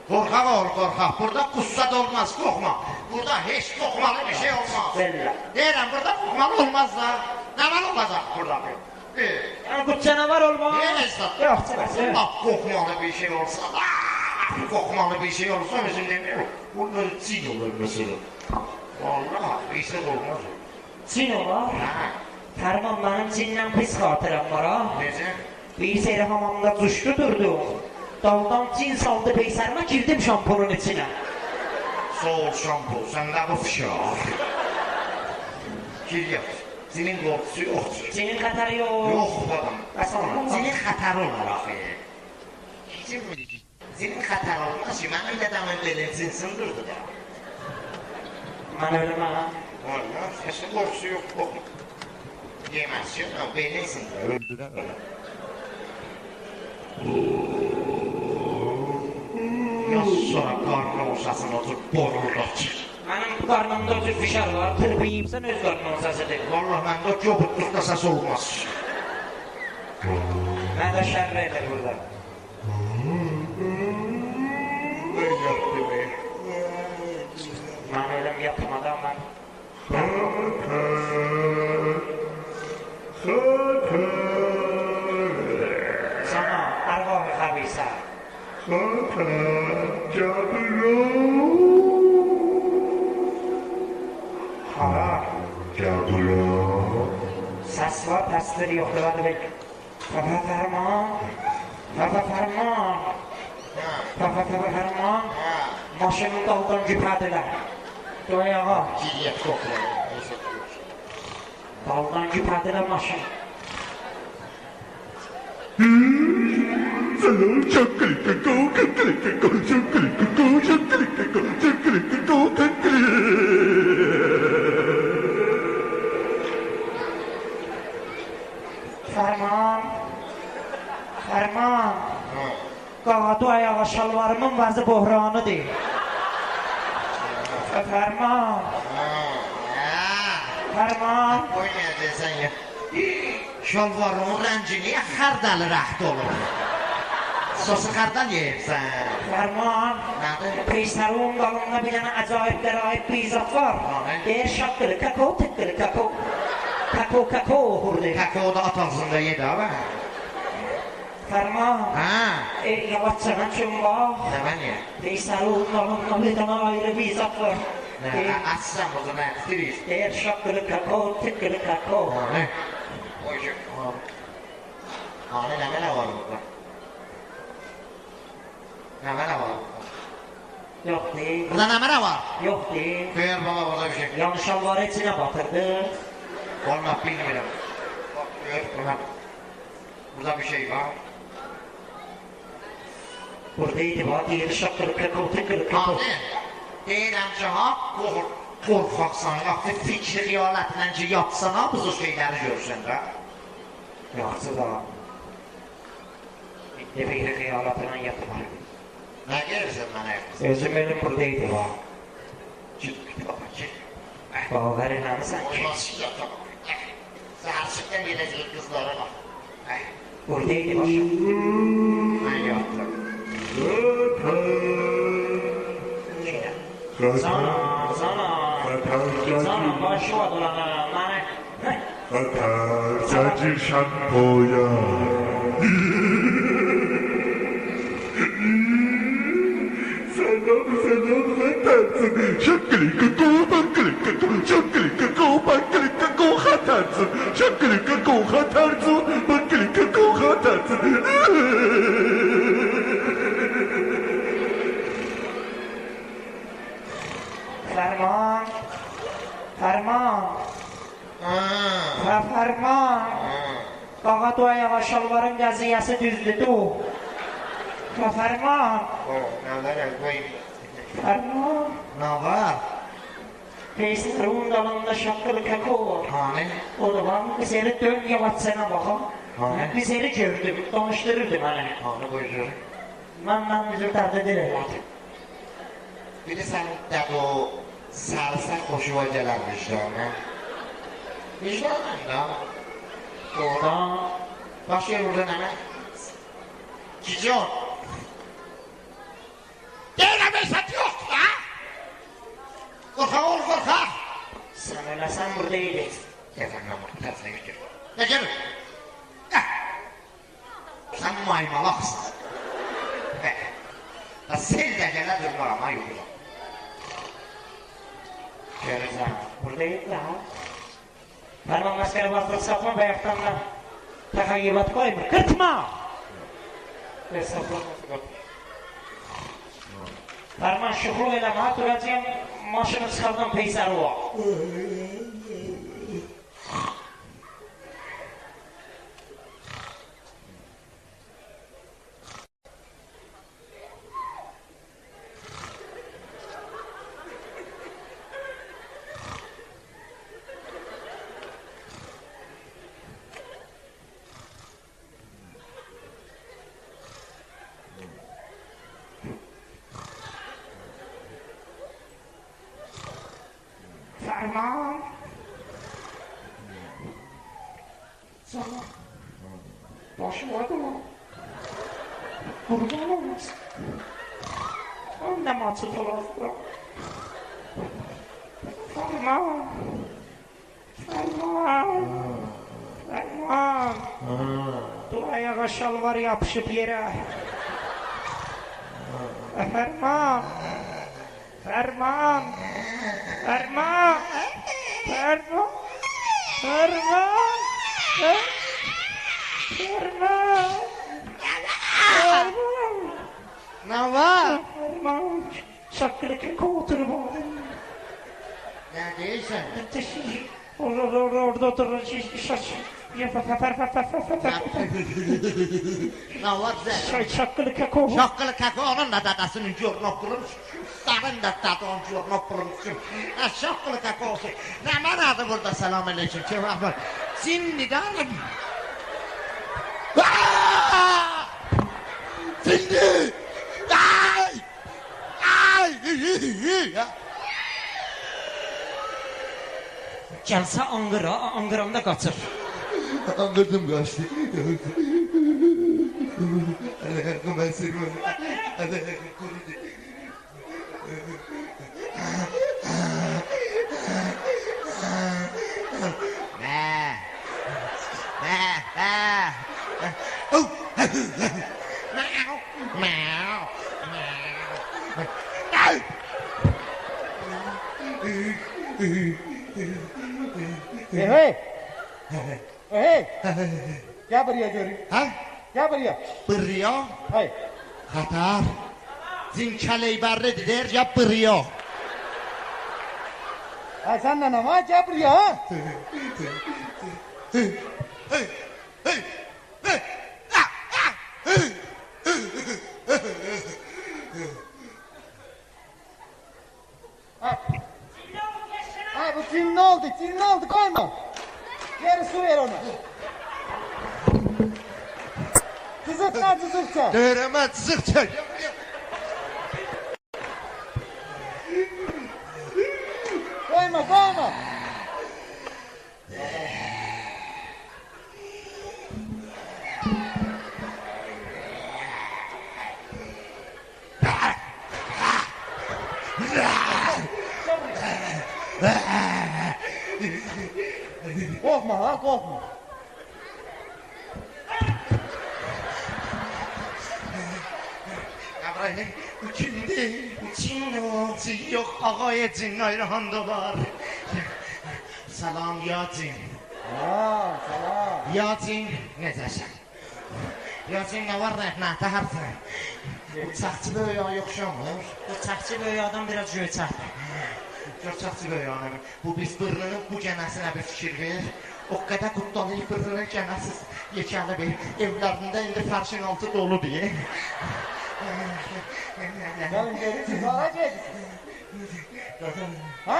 Korkak ol korkak. Burada kussa da olmaz kokma. Burada hiç kokmalı bir şey olmaz. Belli. Değilim burada kokmalı olmaz da. Ne var olacak burada? Yani bu canavar olmaz. Niye esnaf? Yok çıkasın. Bak kokmalı bir şey olsa. Kokmalı bir şey olsa mesela bunları çiğ olur mesela. Vallahi bir şey olmaz. Çin olar. Ha. Ferman benim Çin'den pis hatıram var ha. Nece? Bir seri hamamda düştü durdu. Daldan Çin saldı peyserime girdim şampunun içine. Soğuk şampu, sende bu fışar. Gir yap. Senin korkusu yok. Çin'in katarı yok. Yok babam. Aslan. Senin hatarı olur afiyet. Kim bilir? Senin hatarı olmaz ki. Ben öyle damın belensinsin durdu da. Ben öyle mi ha? Vallahi sesin korkusu yok. Yemez yok ama belensin de öldürer öyle. Yaz sonra karnına olsasın otur borulur çık. Benim karnımda zülfişar var. Tırpı yiyipsen öz karnının sesidir. Vallahi bende köpüklükte ses olmaz. Ben de şerreydir burada. Ne yaptı be? Ben öyle yapmadan ben... Sana arvah-ı habisa. Ha. Ses var, tesleri yok. Hadi bek. Baba ferman. Baba ferman. Baba ferman. Maşının daldan cüpediler. Doyağa. Ciddiyet koklar. Daldan cüpediler maşın. Ferman. Ferman. Qağdu ayağa şalvarımın vazı bohranıdır. Ferman. Ferman. Oynayacaksan ya. Şalvarımın rəncini xardalı rahat olur. Sosu xardal yeyirsən. Ferman. Nədir? Peysərun dalında bir dənə acayiplərə aid bir zat var. Deyir şaqqılı kakao, tıqqılı kakao. Kakao oxurdu. Kakao da at ağzında yedi abi. Ferman. Ha. Yavaşçana çün bax. Ne ben ya? Peysərun dalında bir dənə ayrı bir zat var. Ne? Açsam o zaman bitirir. Deyir şaqqılı kakao, tıqqılı kakao. Ne? Oy şu. Hani ne var burada? Ne var burada? Yok değil. Burada ne var? Yok değil. Ver baba burada bir şey. Yanlış şalvarı içine batırdı. Olmaz bilmiyorum. Bak gör burada. Burada bir şey var. Buradaydı bak. Deyir şaqqılı kakao, tıqqılı kakao. Abi. Deyirəm ki ha korkaksan. Aktif fikri xiyalətlə ki yatsan ha bu şeyləri görsən də. Yaxşı da. Ne fikri xeyalatına yatmar. Nə gəlirsən mənə? Özüm benim buradaydı bak. Çık baba çık. Baba verilmemişsen ki. Olmaz ki yatamam. Səhərçikdən gələcək qızlara bak. Buradaydı bak. Mən yattım. Sana başladı lan bana. Saçı şampoya. Selam sen tersin. Şakırı kakao, bakırı kakao, şakırı kakao, bakırı kakao. atarsın. Şakırıka koh atarsın. Bakırıka koh atarsın. Ferman. Ferman. Ferman. Qağa du ayağa şalvarın qəziyyəsi düzdür du. Ferman. Ferman. Ne var? Peysirun dalında şakkılı kakao. Hani? O zaman biz eli dön yavaşsana bakalım. Hani? Biz eli gördüm, danıştırırdım hani. Hani buyurur. Benden bizi dert ederler. Bilirsən də o sarısak hoşuma gələr vicdanı. Vicdanı da. Doğru. Başka burada ne? Gidiyor. Gene mesaj yok ya. Korkak ol korkak. Sen öylesen burada iyiyiz. Efendim burada tersine götür. Ne gelin? Sen maymalaksın. Da sen de gene durma ama yok. Görürsen buradayız ya. Ferman askeri bastır sapma bayaktan da. Takayibat koyma. Kırtma! Ve sapma. Ferman şuhru eleme duracağım. Maşını çıkardım peyseri o. Ferman. Sana. Başım vardı mı? Kurban olmasın. Annem açı tarafta. Ferman. Ferman. Ferman. Dur ayağa şalvar yapışıp yere. Ferman. Ferman. Ferman. Ferman. Ferman. Ferman. Ferman. Ne var? Ferman. Şakkıdaki kovutur bu. Ne değilsen? Orada oturur. Ne var sen? Şakkılı kakao. Şakkılı kakaonun da dadasının görünüp durmuş. Sarın da dadasının görünüp durmuşsun. Şakkılı kakaosu. Ne manadı burada selamünaleyküm. Cevap var. Şimdi de anladım. Şimdi. Ay. Ay. Gelse Angıramda kaçır. Anladım kaçtı. Ben seni Hey! Hey! Gel buraya göreyim. Ha? Gel buraya. Bırıyor. Hey! Katar. Zinkaleyi barredi der ya bırıyor. Ha sen de ne var? Gel buraya ha! Ha bu cin ne oldu? Cin ne oldu? Koyma. Geri su ver ona. Cızırtma cızırtma. Döreme zırt. Koyma koyma. Korkma ha korkma. Abrahim içinde cin yok ağaya cin ayrıhanda var. Salam ya cin. Salam. Yacin, necəsən? Yacin, nə var rəhmətə harsan? Uçaqçı böyüyə yoxşamır. Uçaqçı böyük adam biraz göçəkdir. Uçaqçı böyüyə bu biz bırnının bu gənəsinə bir fikir ver. O qədər qutdalayıb bırnının gənəsiz yekəli bir evlərində indi fərşin altı dolu diye. Gəlin gelirsiniz, hara gedirsiniz? Ha?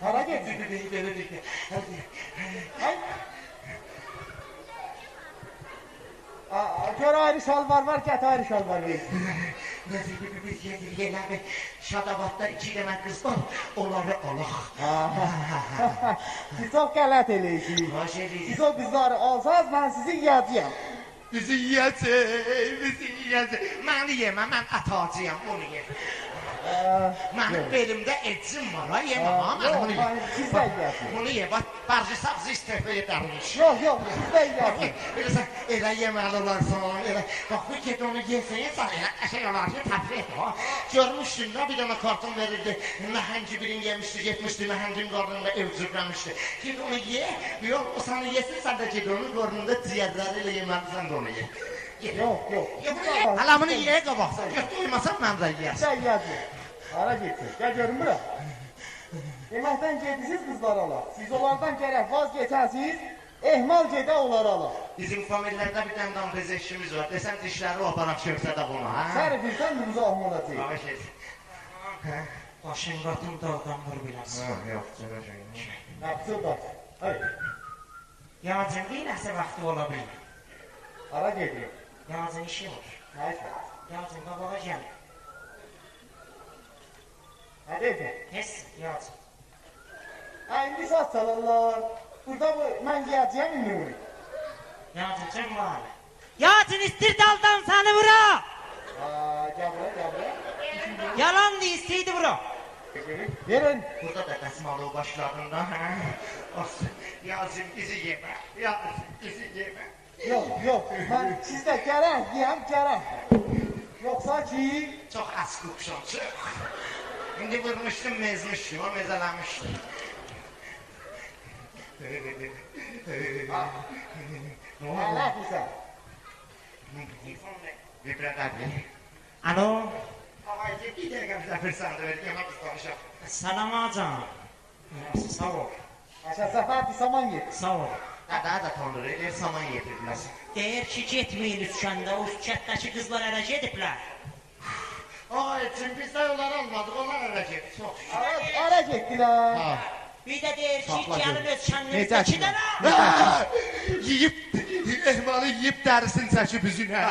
Hara gedirsiniz? Gör ayrı şalvar var, get ayrı şalvar verin. Yeləri Şadabadda 2 dənə qız var, onları alaq. Siz çox qələt eləyirsiniz. Siz o qızları alsanız, mən sizi yiyəcəyəm. Bizi yiyəcək. Məni yemə, mən atacıyam, onu yer. Mənim belimdə etcim var, ha, yemə, ha, mən onu yer. Siz də yiyəcək. Bunu yer, bax, barcı sağcı istəfə edərmiş. Yox, siz də yiyəcək. Elə yeməli olarsan, elə, bax, bu kedi onu yesən, sən elə əşək olarsa təfri et, ha. Görmüşdün də, bir dənə karton verirdi, məhəngi birini yemişdi, getmişdi, məhəngin qarnında ev cürləmişdi. Ged onu ye, yox, o səni yesin, sən də ged onun qarnında ciyərləri ilə yeməlisən də onu ye. Yox. Hala bunu yeyə qabaqsan, yox, doymasan mən də yiyərsin. Sən yiyəcək. Hara getsiniz? Gəl görün bura. Deməkdən gedirsiniz qızlar ala. Siz onlardan gərək vazgeçəsiniz, ehmal gedə onları ala. Bizim famililərdə bir dənə damrez eşimiz var, desəm dişləri o aparaq şöpsədə buna, ha? Sərifirsən nümüzə ahmalacaq. Yavaş et. Başın qatın daldan vur biraz. Yox, cəbəşək. Nəqsıl da. Hayır. Yalcın bir nəsə vaxtı ola bilir. Hara gedir? Yalcın işi var. Nəysə. Yalcın qabağa gəl. Nə deyəcək? Heç, Yalcın. İndi saat çalarlar. Burada mən yiyəcəyəm indi bunu. Yalcın çıx var. Yalcın istir daldan səni vura. Gəl bura. Yalan deyil, istəydi vura. Verin. Burada da dəsmalı o başlarında, hə? Olsun, Yazın bizi yemə, Yox, mən sizdə gərək, yiyəm gərək. Yoxsa ki... Çox az qıqşam, çox. İndi vurmuşdum, mezmişdim, o mezələmişdim. Nə etmişsən? Vibrədədir. Alo. Havaycı bir dəqiqə bizə fırsatı ver, yemək istamışam. Salam acan. Sağ ol. Aşağı səfər bir saman yedir. Sağ ol. Daha da tanrı, elə saman yetirdilər. Deyir ki, getməyin üskəndə, o üskətdəki qızlar ərə gediblər. Ağayçın, biz də onları almadıq, onlar ərə gedib, çox şükür. Ərə getdilər. Bir də deyir ki, gəlin öz kəndinizdə Necə 2 dənə. Yiyib, ehmalı yiyib dərisini çəkib üzünə.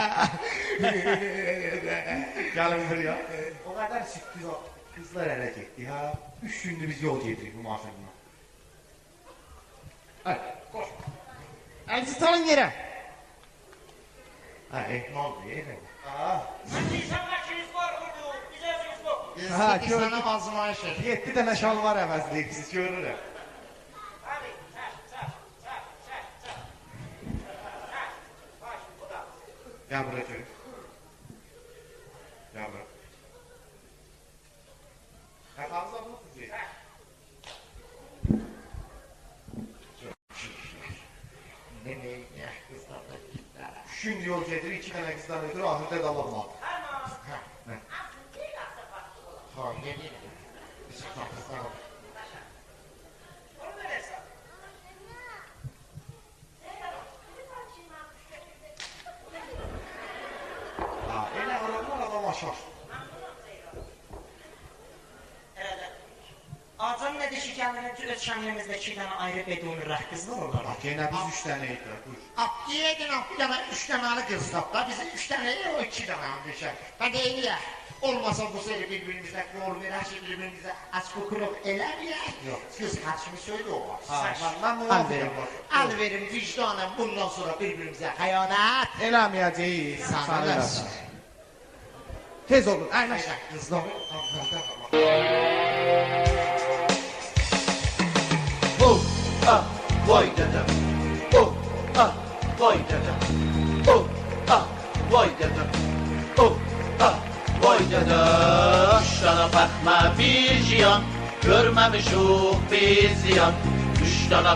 Gəlin buraya. O qədər çıxdı, qızlar ərə getdi, ha. 3 gündür biz yol gedirik bu maşınla. Ay, koş. Əlisi salın yerə. Ha, ehmaldır, ehmal. Mən deyirsən, vəkiniz var, vurdu, icazınız var. İstədik sənə azmayış edir. 7 dənə şalvar əvəzləyib, görürəm. Hadi, çək. Gəl bura gör. Gəl bura. Qafanıza bunu tutuyun. Şimdi yol gedirik, 2 dənə qızdan ötürü, ahirdə qalamadı. Ha, yemin edir. Biz qapısına bak. Elə aramlar adam aşar. Acan nədir ki, gəlinin öz kəndimizdə 2 dənə ayrı beduni rəh qızlar olar. Yenə biz 3 dənə idi, buyur. Yedin bir dənə 3 dənəli qız tapda, bizi 3 dənəyə o 2 dənə düşər. Hə deyilək, olmasa bu seri bir-birimizə qol verək ki, bir-birimizə açqoquluq eləməyək. Yox. Qız kaçımı söylü o var. Mən müvafiqəm. Əl verim vicdanım, bundan sonra bir-birimizə xəyanət. Eləməyəcəyik. Sana nəsin? Tez olun, əyləş. Qızları avvalda qalaq. Vay dedem, vay dedem, vay dedem, vay dedem. 3 tane bakma bir cihan, görmemiş o bir ziyan. 3 tane